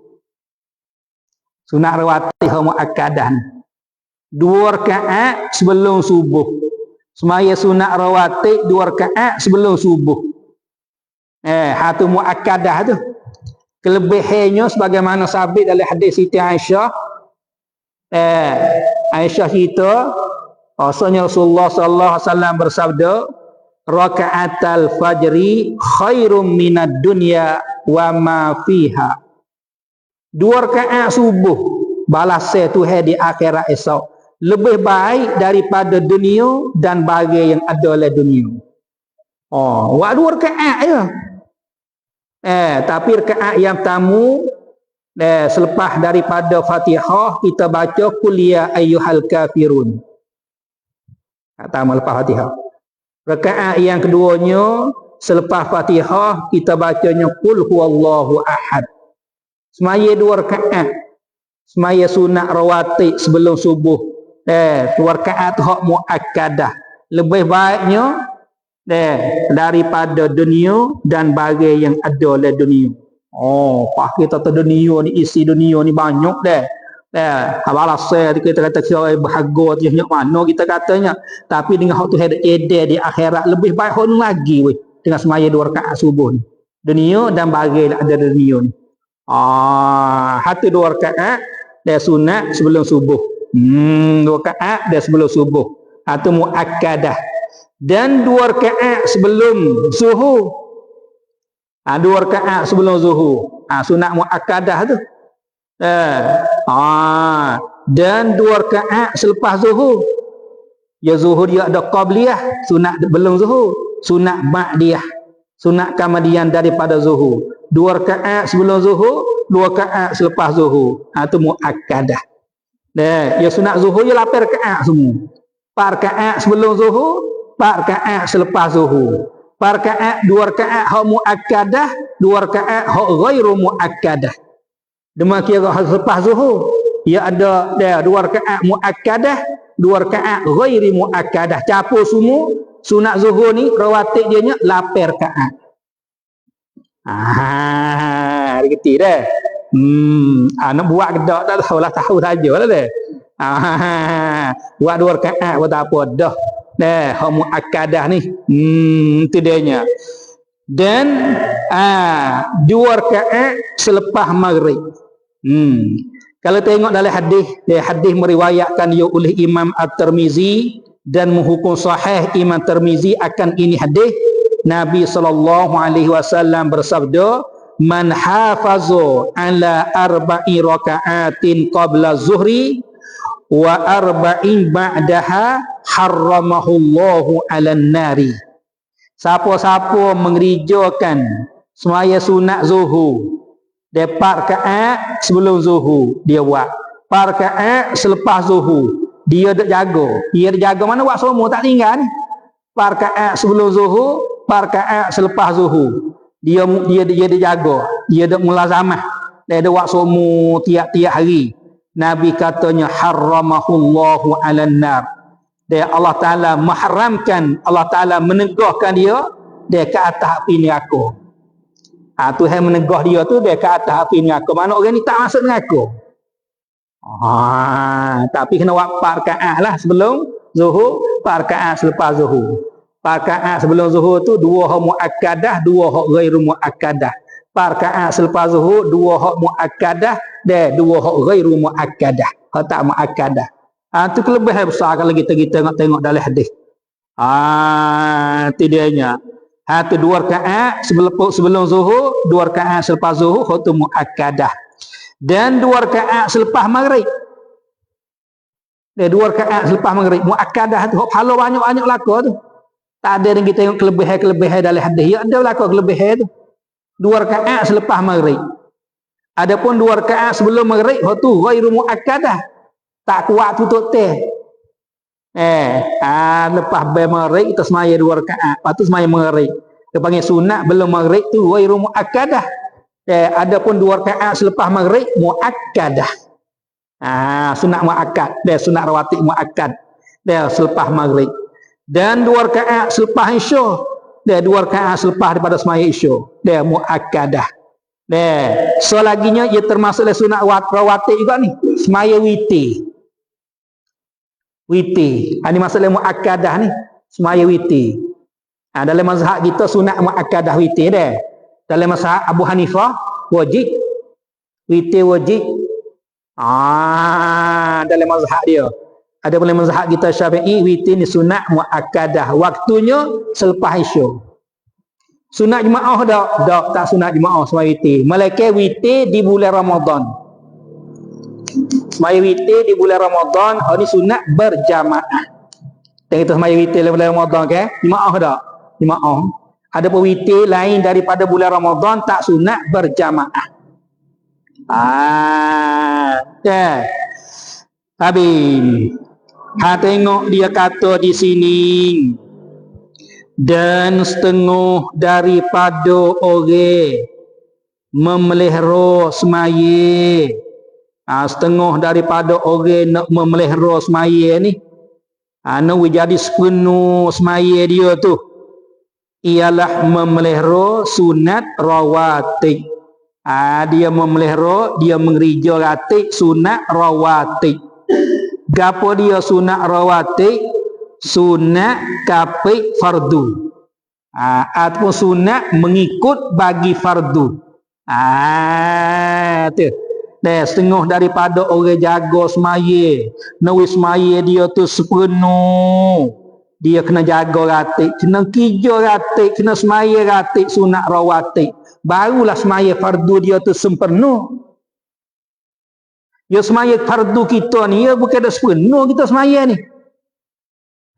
Sunat rawatib hak muakkadah 2 rakaat sebelum subuh. Semaya sunat rawatib 2 rakaat sebelum subuh. Hatu muakkadah tu. Kelebihannya sebagaimana sabit dalam hadis Siti Aisyah. Aisyah kita, rasanya Rasulullah sallallahu alaihi wasallam bersabda, raka'atal fajri khairum minad dunya wa ma fiha. 2 rakaat subuh balasnya Tuhan di akhirat esok lebih baik daripada dunia dan bagai yang ada dalam dunia. Buat 2 rakaat je. Tapi rakaat yang pertama selepas daripada Fatihah kita baca qul ya ayyuhal kafirun. Pertama lepas Fatihah. Rakaat yang keduanya selepas Fatihah kita bacanya qul huwallahu ahad. Semaya 2 rakaat. Semaya sunat rawatib sebelum subuh. 2 rakaat hak muakkadah. Lebih baiknya daripada dunia dan bagai yang ada dalam dunia. Pak kita tu dunia ni, isi dunia ni banyak dah. Abalasai kita kata kita berharga tu mana kita katanya. Tapi dengan hak tu ada di akhirat lebih baik hak lagi weh. Dengan semaya 2 rakaat subuh ni. Dunia dan bagai yang ada dalam dunia ni. Hati 2 rakaat dia sunat sebelum subuh. 2 rakaat dia sebelum subuh. Itu muakkadah. Dan 2 rakaat sebelum zuhur. 2 rakaat sebelum zuhur. Sunat muakkadah tu. Dan 2 rakaat selepas zuhur. Ya zuhur dia ada qabliyah, sunat belum zuhur. Sunat ba'diyah, sunat kemudian daripada zuhur. 2 rakaat sebelum zuhur, 2 rakaat selepas zuhur. Itu muakkadah. Ya sunat zuhur je 8 rakaat semua. 4 rakaat sebelum zuhur, 4 rakaat selepas zuhur. 4 rakaat, 2 rakaat hak muakkadah, 2 rakaat hak ghairu muakkadah. Demikian selepas zuhur, ia ada 2 rakaat muakkadah, 2 rakaat ghairi muakkadah. Campur semua sunat zuhur ni rawatib dia nya 8 rakaat. Gerti dah. Nak buat kedak tak tahulah, tahu sajalah dah. Buat 2 rakaat buat apa dah. hak muakkadah ni. Itu dianya. Dan 2 rakaat selepas maghrib. Kalau tengok dalam hadis meriwayatkan dia oleh Imam At-Tirmizi dan menghukum sahih Imam Tirmizi akan ini hadis, Nabi SAW bersabda, man hafazu ala 4 raka'atin qabla zuhri wa 4 ba'daha harramahullahu 'alan nari. Siapa-siapa mengerjakan semaya sunat zuhur, dia 4 rakaat sebelum zuhur dia buat, 4 rakaat selepas zuhur dia dak jaga. Dia dak jaga mana buat semua tak tinggal ni. 4 rakaat sebelum zuhur, 4 rakaat selepas zuhur. Dia dak jaga. Dia dak mulazamah. Dia dak buat semua tiap-tiap hari. Nabi katanya harramahullahu 'alan nar. Dia Allah Taala mengharamkan, Allah Taala menegahkan dia ke atas api neraka. Tuhan menegah dia tu dia ke atas api neraka. Mana orang ni tak masuk neraka. Tapi kena buat 4 rakaat lah sebelum zuhur, 4 rakaat selepas zuhur. 4 rakaat sebelum zuhur tu 2 hak muakkadah, 2 hak ghairu muakkadah. 4 rakaat selepas zuhur 2 hak muakkadah dan 2 hak ghairu muakkadah. Hak tak muakkadah. Tu kelebihan besar kalau kita tengok dalam hadis. Itu dianya. Tu 2 rakaat sebelum zuhur, 2 rakaat selepas zuhur, hak tu muakkadah. Dan 2 rakaat selepas maghrib. 2 rakaat selepas maghrib muakkadah tu hak pahala banyak-banyak laku tu. Tak ada yang kita tengok kelebihan dalam hadis. Ya ada laku kelebihan tu. 2 rakaat selepas maghrib. Adapun 2 rakaat sebelum maghrib hak tu ghairu muakkadah. Tak kuat tutup teh. Lepas maghrib kita semaya 2 rakaat. Lepas tu semaya maghrib. Dia panggil sunat belum maghrib tu ghairu muakkadah. Adapun 2 rakaat selepas maghrib muakkadah. Sunat muakkad. Dia sunat rawatib muakkad. Dia selepas maghrib. Dan 2 rakaat selepas isya. Dia 2 rakaat selepas daripada semaya isya. Dia muakkadah. Selaginya ia termasuk dalam sunat rawatib juga ni. Semaya witir. Ini masuk dalam muakkadah ni. Semaya witir. Dalam mazhab kita sunat muakkadah witir dia. Dalam mazhab Abu Hanifah wajib. Witir wajib. Dalam mazhab dia. Ada dalam mazhab kita Syafi'i witir ni sunat muakkadah. Waktunya selepas isya. Sunat jemaah tak sunat jemaah semaya witir. Melainkan witir di bulan Ramadan. Semaya witir di bulan Ramadan, ini sunat berjamaah. Tengok kita semaya witir di bulan Ramadan ke? Jemaah tak? Jemaah. Ada pun witir lain daripada bulan Ramadan tak sunat berjamaah. Habis. Tengok dia kata di sini. Dan setengah daripada orang memelihara semaya. Setengah daripada orang nak memelihara semaya ni. Nak jadi sepenuh semaya dia tu. Ialah memelihara sunat rawatib. Dia memelihara, dia mengerja ratib sunat rawatib. Gapo dia sunat rawatib? Sunat kapik fardu. Ataupun sunat mengikut bagi fardu. Tu. Setengah daripada orang jaga semaya. Nawi semaya dia tu sepenuh. Dia kena jaga ratib. Kena kerja ratib. Kena semaya ratib sunat rawatib. Barulah semaya fardu dia tu sempurna. Ya semaya fardu kita ni, ya bukan ada sepenuh kita semaya ni.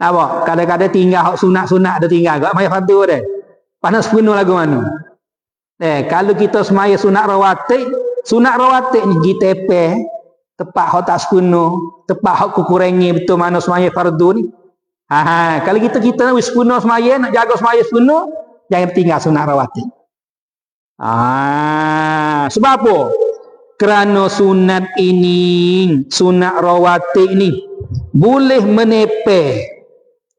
Nampak? Kadang-kadang tinggal hak sunat-sunat dia tinggal. Tak semaya fardu dia. Panas sepenuh lagu mana. Kalau kita semaya sunat rawatib ni pergi tepeh. Tepat hak tak sepenuh. Tepat hak kukurangi betul mana semaya fardu ni. Kalau kita nak sepenuh semaya, nak jaga semaya sepenuh, jangan tinggal sunat rawatib. Sebab apa? Kerana sunat ini, sunat rawatib ni boleh menepeh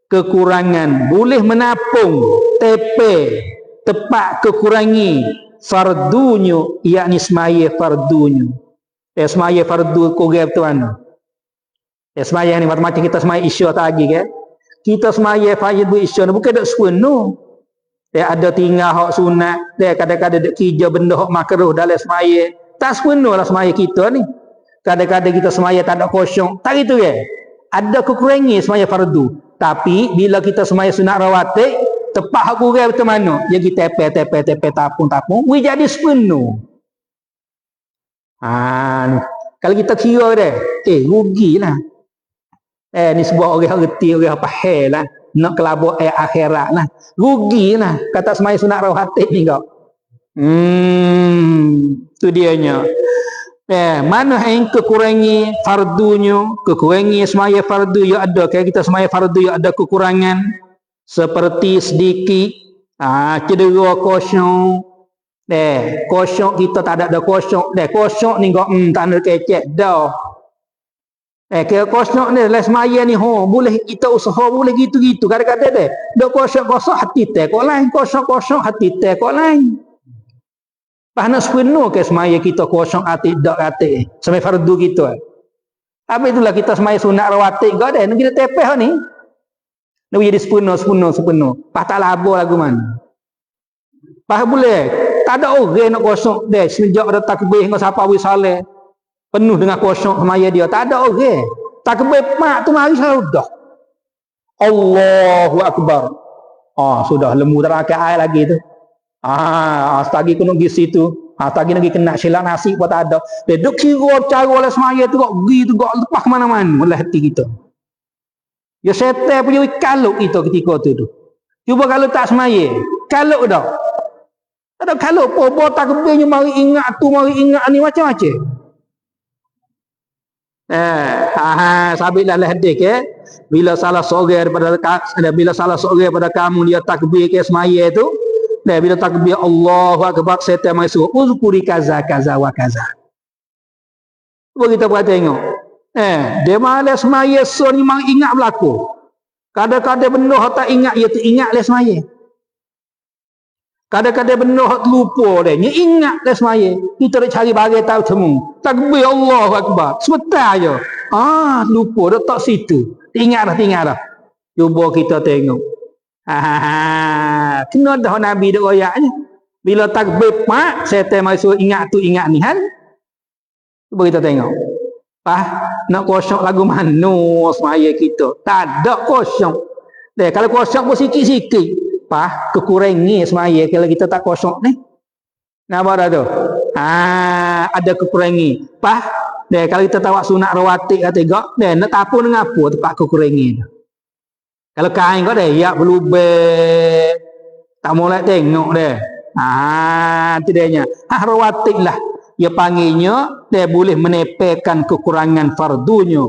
kekurangan, boleh menapung tepeh tepat kekurangi fardunya, yakni semaya fardunya. Semaya fardu kurang betul mana? Semaya ni macam kita semaya isya tak lagi ke? Kita semaya fardhu isya ni bukan dak sepenuh. Dia ada tinggal hak sunat, dia kadang-kadang dak kerja benda hak makruh dalam semaya. Tak sepenuh lah semaya kita ni. Kadang-kadang kita semaya tak ada kosong. Tak gitu ke? Ada kekurangan semaya fardu. Tapi bila kita semaya sunat rawatib, tepat hak kurang betul mana? Dia kita tepe tapung. We jadi sepenuh. Kalau kita kira dia, rugilah. Ni sebuah orang reti, orang pahal lah. Nak kelabuk akhirat lah. Rugilah. Kata semaya sunat rawatib ni kau. Tu dianya. Mana yang kekurangi fardunya, kekurangi semaya fardu ya ada. Kalau kita semaya fardu ya ada kekurangan. Seperti sedikit cedera kosong. Kosong kita tak ada kosong. Kosong ni kau tak ada kecek dah. Kira kosong ni les semaya ni boleh kita usaha boleh gitu-gitu. Kadang-kadang deh. Dah kosong-kosong hati teh kok lain, kosong-kosong hati teh kok lain. Panas sepenuh ke semaya kita kosong hati dak hati. Semaya fardu kita. Habis itulah kita semaya sunat rawatib kau deh. Kita tepeh ni. Nak jadi sepenuh. Pas tak labur lagu mana. Pas boleh. Tak ada orang nak kosong deh. Sejak ada takbir dengan siapa wis saleh. Penuh dengan kosong semaya dia. Tak ada orang. Takbir mak tu mari selalu dah. Allahu Akbar. Sudah lembu terakhir air lagi tu. Setagi kena pergi situ. Setagi nak kena silap nasi pun tak ada. Dia duk kira cara oleh semaya tu kok pergi tu kok lepas ke mana-mana oleh hati kita. Ya setan punya kaluk kita ketika tu. Cuba kalau tak semaya, kaluk dah. Tak ada kaluk apa takbirnya mari ingat tu, mari ingat ni macam-macam. Sabitlah hadis ke bila salah seorang daripada kamu dia takbir ke semaya tu. Bila takbir Allahu Akbar, setan mai suruh uzkuri kaza wa kaza. Cuba kita tengok. Dia malas semaya so ni memang ingat berlaku. Kadang-kadang benda hak tak ingat dia teringat les semaya. Kadang-kadang benda hak terlupa dia ingat les semaya. Kita nak cari bagai tahu temu. Takbir Allahu Akbar. Sebentar aja. Lupa dah tak situ. Ingat dah. Cuba kita tengok. Kena dah Nabi dak royaknya. Bila takbir pak, setan masuk ingat tu ingat ni hal. Cuba kita tengok. Nak kosong lagu mana semaya kita? Tak ada kosong. Kalau kosong pun sikit-sikit. Kekurangan semaya kalau kita tak kosong ni. Nampak dah tu? Ada kekurangan. Kalau kita tawak sunat rawatib kata nak tapun dengan apa tempat kekurangan. Kalau kain kau ya berlubang. Tak mulai tengok dia. Tidaknya. Rawatib lah. Dia panggilnya, dia boleh menepelkan kekurangan fardunya.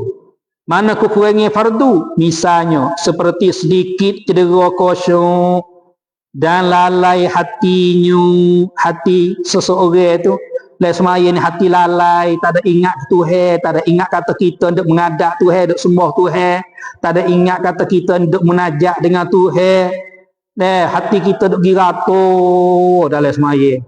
Mana kekurangan fardu? Misalnya, seperti sedikit cedera kosong dan lalai hati seseorang itu. Semaya ni hati lalai, tak ada ingat Tuhan, tak ada ingat kata kita untuk mengadap Tuhan, untuk sembah Tuhan, tak ada ingat kata kita untuk munajat dengan Tuhan. Hati kita untuk girato dalam semaya.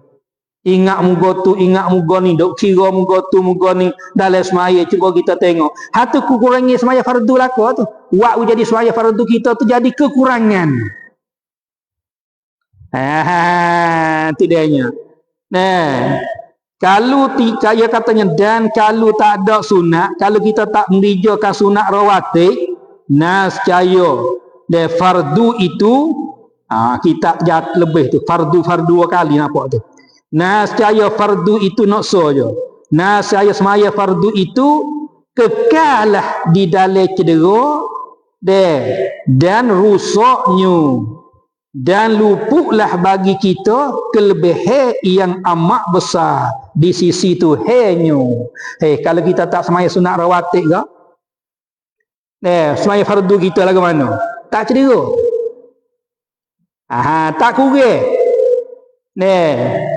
Ingat muka tu, ingat muka ni, dok kira muka tu, muka ni dalam semaya. Cuba kita tengok. Hati kekurangan semaya fardu lah tu. Waktu jadi semaya fardu kita tu jadi kekurangan. Tidaknya. Kalau dia katanya dan kalau tak ada sunat, kalau kita tak mengerjakan sunat rawatib, nascaya fardu itu kita jat lebih tu fardu dua kali nampak tu. Nascaya fardu itu nak saja. Nascaya semaya fardu itu kekalah di dalam cedera dan rusaknya. Dan luputlah bagi kita kelebihan yang amat besar di sisi Tuhannya. Kalau kita tak semaya sunat rawatib ke? Semaya fardu kita lagu mana? Tak cedera. Tak kurang.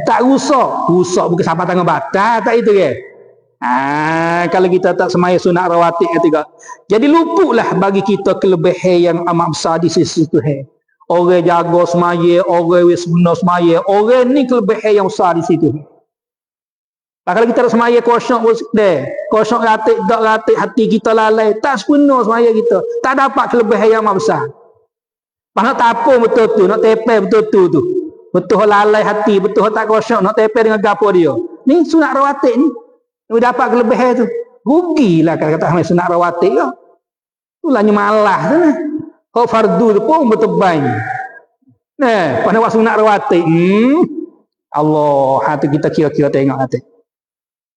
Tak rusak. Rusak bukan sampai tangan batal, tak itu ke? Kalau kita tak semaya sunat rawatib ketiga. Jadi luputlah bagi kita kelebihan yang amat besar di sisi Tuhan. Orang jaga semaya, orang wis guna semaya, orang ni kelebihan yang besar di situ. Kalau kita semaya kosong kosong ratib, dak ratib hati kita lalai, tak sepenuh semaya kita. Tak dapat kelebihan yang amat besar. Pas nak tapung betul tu, nak tepel betul tu. Betul lalai hati, betul tak kosong, nak tepel dengan gapo dia. Ni sunat rawatib ni. Dia dapat kelebihan tu. Rugilah kata sunat rawatib ke. Itulah malah tu nah. Hak fardu tu pun bertebai. Nah, pada waktu sunat rawatib, Allah, hati kita kira-kira tengok hati.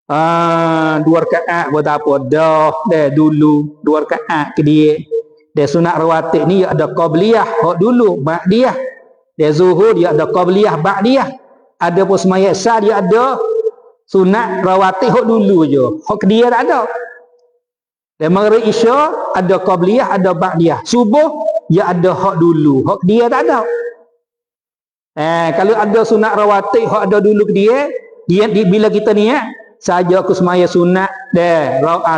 2 rakaat buat apa dah dulu 2 rakaat ke dia sunat rawatib ni ada qabliyah hak dulu ba'diyah dia zuhur dia ada qabliyah ba'diyah ada pun semaya isya dia ada sunat rawatib hak dulu je hak dia tak ada dan maghrib isya ada qabliyah ada ba'diyah subuh dia ada hak dulu hak dia tak ada kalau ada sunat rawatib hak ada dulu ke dia bila kita niat saja aku semaya sunat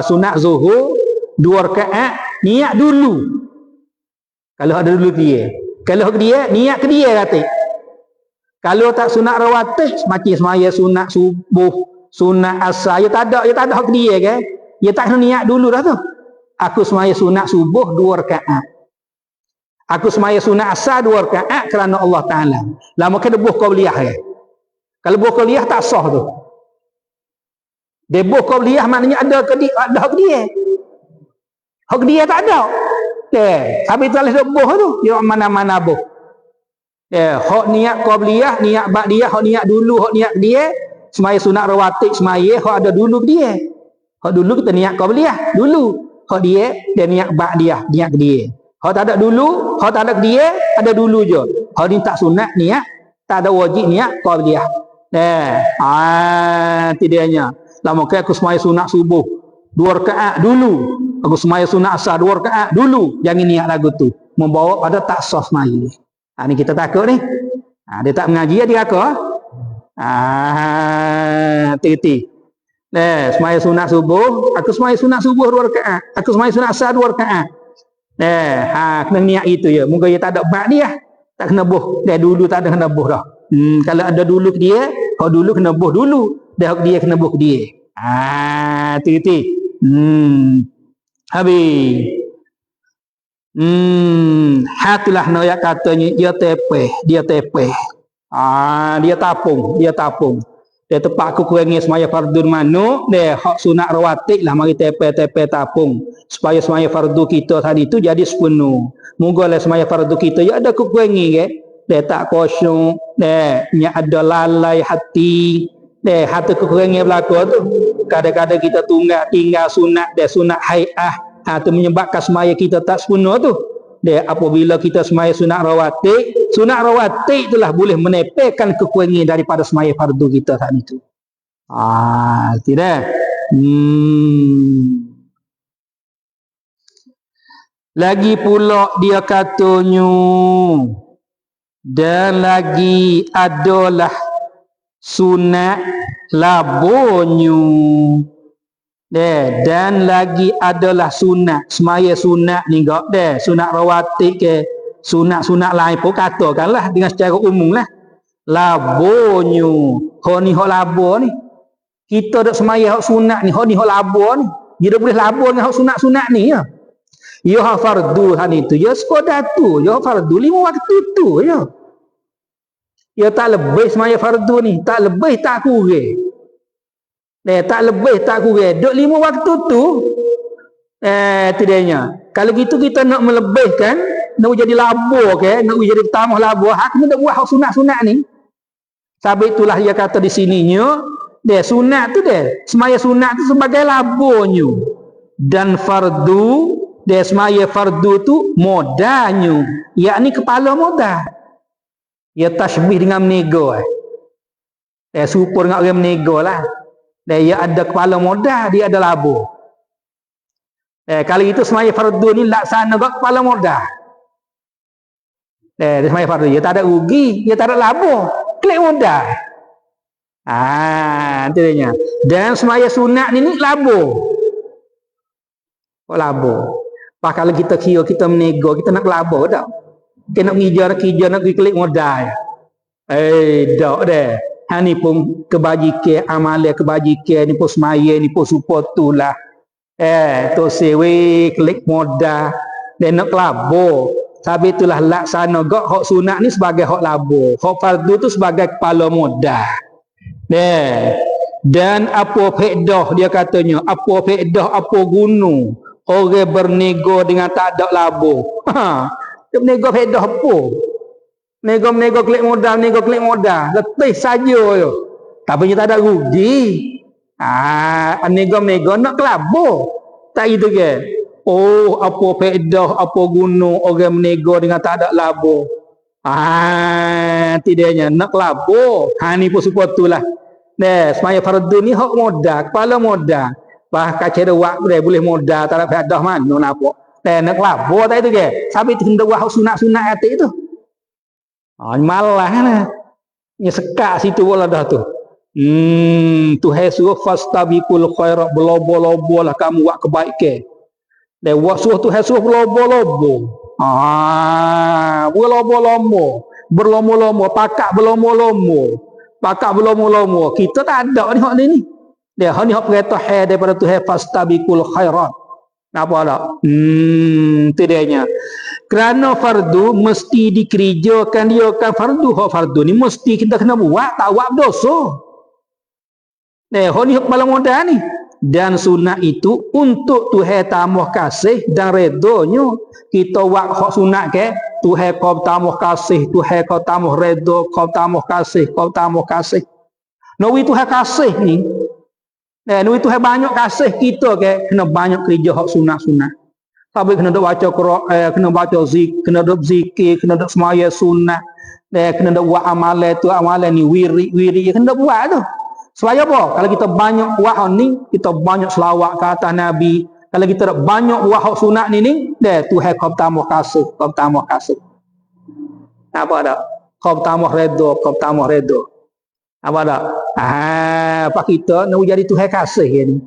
sunat zuhur 2 rakaat niat dulu kalau ada dulu dia kalau dia niat ke dia kata kalau tak sunat rawatib macam semaya sunat subuh sunat asar dia tak ada hak dia ke dia tak kena niat dulu dah tu aku semaya sunat subuh 2 rakaat aku semaya sunat asar 2 rakaat kerana Allah Ta'ala lama ke debuh qabliyah ke kalau buh qabliyah tak sah tu debuh qabliyah maknanya ada hak dia. Hak dia tak ada. Habis tu alih debuh tu, dia mana-mana buh. Hak niat qabliyah, niat ba'diyah, hak niat dulu, hak niat dia, semaya sunat rawatib semaya hak ada dulu dia. Hak dulu kita niat qabliyah dulu. Hak dia niat ba'diyah, niat dia. Hak tak ada dulu, hak tak ada dia, ada dulu je. Hak ni tak sunat niat, tak ada wajib niat qabliyah. Tidaknya. Lama ke aku semaya sunat subuh 2 rakaat dulu aku semaya sunat asar 2 rakaat dulu jangan niat lagu tu membawa pada tak sah semaya ni kita takut ni dia tak mengaji dia aku hati-hati semaya sunat subuh aku semaya sunat subuh 2 rakaat aku semaya sunat asar 2 rakaat kena niat itu ya moga dia tak ada bak dia tak kena buh dia dulu tak ada kena buh dah kalau ada dulu ke dia dulu kena buh dulu dah dia kena buh dia hati-hati habis hatilah noyak katanya dia tepeh dia tapung dia tepat aku kurangi semaya fardun manuk dia hak sunat rawatib lah mari tepeh tapung supaya semaya fardu kita tadi tu jadi sepenuh moga lah semaya fardu kita ya ada kurangi ke dia tak kosong dia ada lalai hati hati kekurangan berlaku tu kadang-kadang kita tinggal sunat sunat hai'ah itu menyebabkan semaya kita tak sepenuh tu apabila kita semaya sunat rawatib itulah boleh menepelkan kekurangan daripada semaya fardu kita saat itu tidak lagi pula dia katanya dan lagi adalah sunat labonyu dan lagi adalah sunat semaya sunat ni sunat rawatib ke sunat lain pun katakanlah dengan secara umum lah labonyu ni hak labo ni kita dak semaya hak sunat ni hak labo ni dia dah boleh labo dengan hak sunat ni ya hak fardu han itu ya sekadar tu ya fardu 5 waktu tu ya ia tak lebih semaya fardu ni tak lebih tak kurang tak lebih tak kurang duk 5 waktu tu tidaknya kalau gitu kita nak melebihkan nak jadi labur ke nak jadi tambah labur hak kena buat hak sunat-sunat ni sebab itulah dia kata di sininya sunat tu semaya sunat tu sebagai laburnya dan fardu semaya fardu tu modalnya yakni kepala modal ia tasbih dengan menego supur dengan orang menego lah dia ada kepala modal dia ada labur kali itu semaya fardu ni laksana kat kepala modal dia semaya fardu dia tak ada rugi dia tak ada labur klik modal nantinya dan semaya sunat ni labur labur kalau kita kira kita menego kita nak labur tak kita nak ngijar nak klik modal tak deh ni pun kebajikan amalan kebajikan ni pun semaya ni pun support tu lah tu sewe klik modal dan nak labur Sebab itulah laksana gak hak sunat ni sebagai hak labur. Hak fardu tu sebagai kepala modal. Dan apa faedah dia katanya? Apa faedah, apa guna orang bernego dengan tak ada labur? Dia bernego faedah apa? Nego klik modal, letih saja je. Tapi dia tak ada rugi. Nego nak kelabur. Tak gitu ke? Oh, apa faedah, apa guna orang menego dengan tak ada labur? Tidaknya nak labur. Ni pun sepatulah. Semaya fardu ni hak modal, kepala modal. Bahkan cara buat boleh modal, tak ada faedah mana nampak. Nak labur tak itu ke? Sampai tu hendak buat sunat-sunat atik tu. Malah lah. Ni sekak situ pula dah tu. Tuhan suruh fastabiqul khairat, berlobo-lobo lah kamu buat kebaikan. Dan buat suruh Tuhan suruh berlobo-lobo. Berlomo-lomo, pakak berlomo-lomo. Kita tak ada ni hak ni. Dia hak ni hak perintah daripada Tuhan fastabiqul khairat. Apa tak? Itu dianya. Kerana fardu mesti dikerjakan dia kan fardu. Hak fardu ni mesti kita kena buat, tak buat berdosa. Hak ni hak kepala modal ni. Dan sunat itu untuk Tuhan tambah kasih dan redanya. Kita buat hak sunat ke, Tuhan kau tambah kasih, Tuhan kau tambah redha, kau tambah kasih, kau tambah kasih. Nawi Tuhan kasih ni. Nawi Tuhan banyak kasih kita ke, kena banyak kerja hak sunat-sunat. Tapi kena dok baca Quran, kena baca zikir, kena dok zikir, kena dok semaya sunat, kena dok buat amalan tu, amalan ni wiri kena dok buat tu. Supaya apa? Kalau kita banyak buat hak ni, kita banyak selawat ke atas Nabi. Kalau kita banyak buat hak sunat ni, Tuhan kau tambah kasih, kau tambah kasih. Apa dak? Kau tambah redha, kau tambah redha. Apa dak? Apa kita nak jadi Tuhan kasih ni?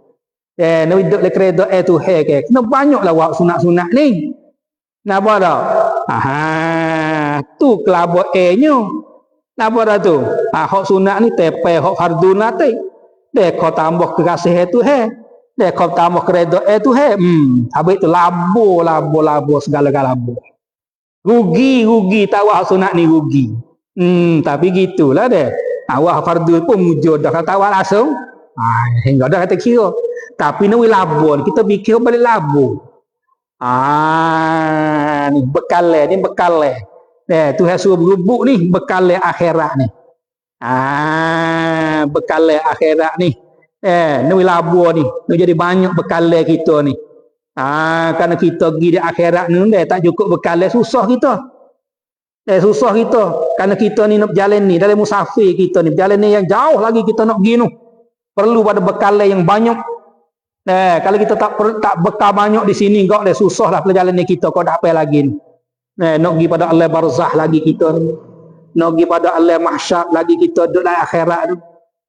Nak hidup le redha Tuhan ke. Kena banyaklah buat sunat-sunat ni. Napa dak? Tu kelabot nya. Napa dah tu? Hak sunat ni tepe hak fardu nanti. Kau tambah kekasih Tuhan. Kau tambah keredha Tuhan. Habis tu labo segala-gala labo. Rugi tahu hak sunat ni rugi. Tapi gitulah deh. Awak fardu pun mujud dah kata awak langsung. Hingga dah kata kira. Tapi ni labo kita fikir balik labo. Ni bekal. Tuhan suruh berubuk ni bekal akhirat ni. Bekal akhirat ni. Ni labu ni. Ni jadi banyak bekal kita ni. Kerana kita pergi di akhirat ni tak cukup bekal susah kita. Susah kita. Kerana kita ni nak berjalan ni dalam musafir kita ni. Berjalan ni yang jauh lagi kita nak pergi ni. Perlu pada bekal yang banyak. Kalau kita tak bekal banyak di sini kau susah lah perjalanan ni kita kau dah apa lagi ni. Nak pergi pada alam barzah lagi kita ni. Nak pergi pada alam mahsyar lagi kita duduk dalam akhirat tu.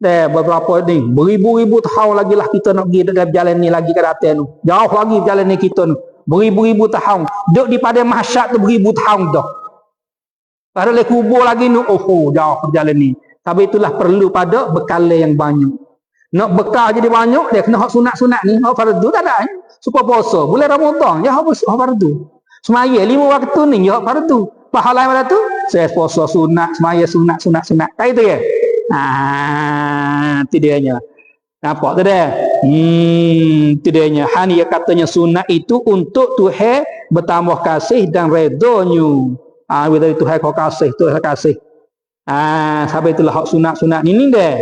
Beberapa ni beribu-ribu tahun lagi lah kita nak pergi dalam jalan ni lagi ke atas tu. Jauh lagi jalan ni kita ni. Beribu-ribu tahun. Duduk di pada mahsyar tu beribu tahun dah. Ada le kubur lagi ni jauh perjalanan ni. Tapi itulah perlu pada bekal yang banyak. Nak bekal jadi banyak dia kena hak sunat-sunat ni. Hak fardu tak ada. Supaya puasa bulan Ramadan ya hak fardu. Semaya 5 waktu ni ya fardu. Pahala pada tu saya puasa sunat, semaya sunat. Tak itu ke? Itu dianya. Nampak tu dah? Itu dianya. Hani katanya sunat itu untuk Tuhan bertambah kasih dan redanya. Bila Tuhan kau kasih, Tuhan kasih. Sampai itulah hak sunat ni dah.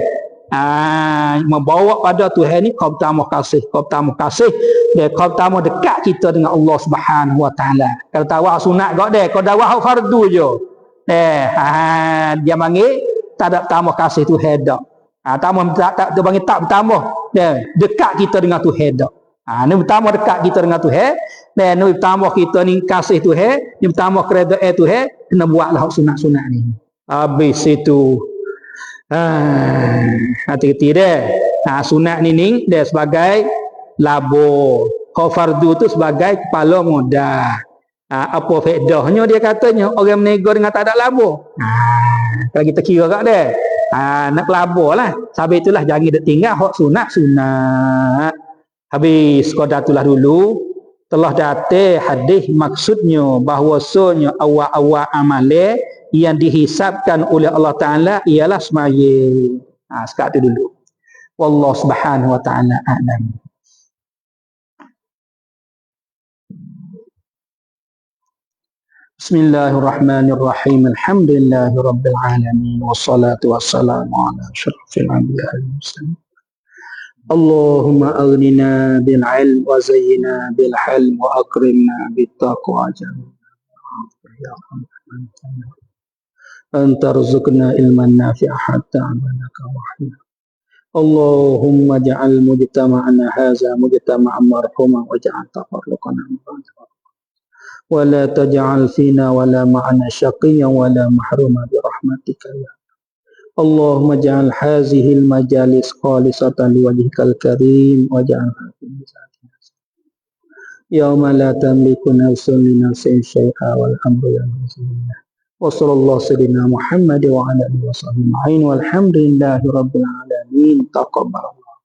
Membawa pada Tuhan ni kau tambah kasih dia kau tambah dekat kita dengan Allah Subhanahu Wa Taala. Kalau tahu sunat kau dah buat fardu je dia panggil tak ada tambah kasih Tuhan dak. Tambah tak dia panggil tak bertambah dekat kita dengan Tuhan dak. Ni bertambah dekat kita dengan Tuhan ni bertambah kita ni kasih Tuhan, ni bertambah keredaan Tuhan, kena buatlah sunat-sunat ni. Habis itu hati-hati dia. Sunat ni dia sebagai labo. Kau fardu tu sebagai kepala modal. Apa faedahnya dia katanya orang menego dengan tak ada labo. Kalau kita kira kat dia nak labo lah. Sebab itulah jangan dia tinggal hak sunat. Habis kau dah itulah dulu. telah datang hadis maksudnya bahwasanya awal-awal amalan yang dihisabkan oleh Allah Taala ialah sembahyang. Sekat tu dulu. Wallahu subhanahu wa ta'ala a'lam. Bismillahirrahmanirrahim. Alhamdulillahi rabbil alamin wassalatu wassalamu ala asyrafil anbiya'i wal mursalin. Allahumma aghnina bil ilm wa zayyina bil hilm wa akrimna bit taqwa ya anta rizqna ilman nafi'a hatta amanaka wahya. Allahumma ja'al mujtama'ana hadza mujtama'an marhuman waj'al tafarruqana wa la taj'al fina wa la ma'ana shaqiyyan wa la mahruma bi rahmatika ya Allahumma ja'al hazihi al-majalis khalisatan liwajhikal karim waj'alha fi mizanin yawma la tamliku nafsun li nafsin syai'a wal amru yawma wa sallallahu sayyidina Muhammad wa ala alihi wa sahbihi walhamdulillahi rabbil alamin taqabbalallah.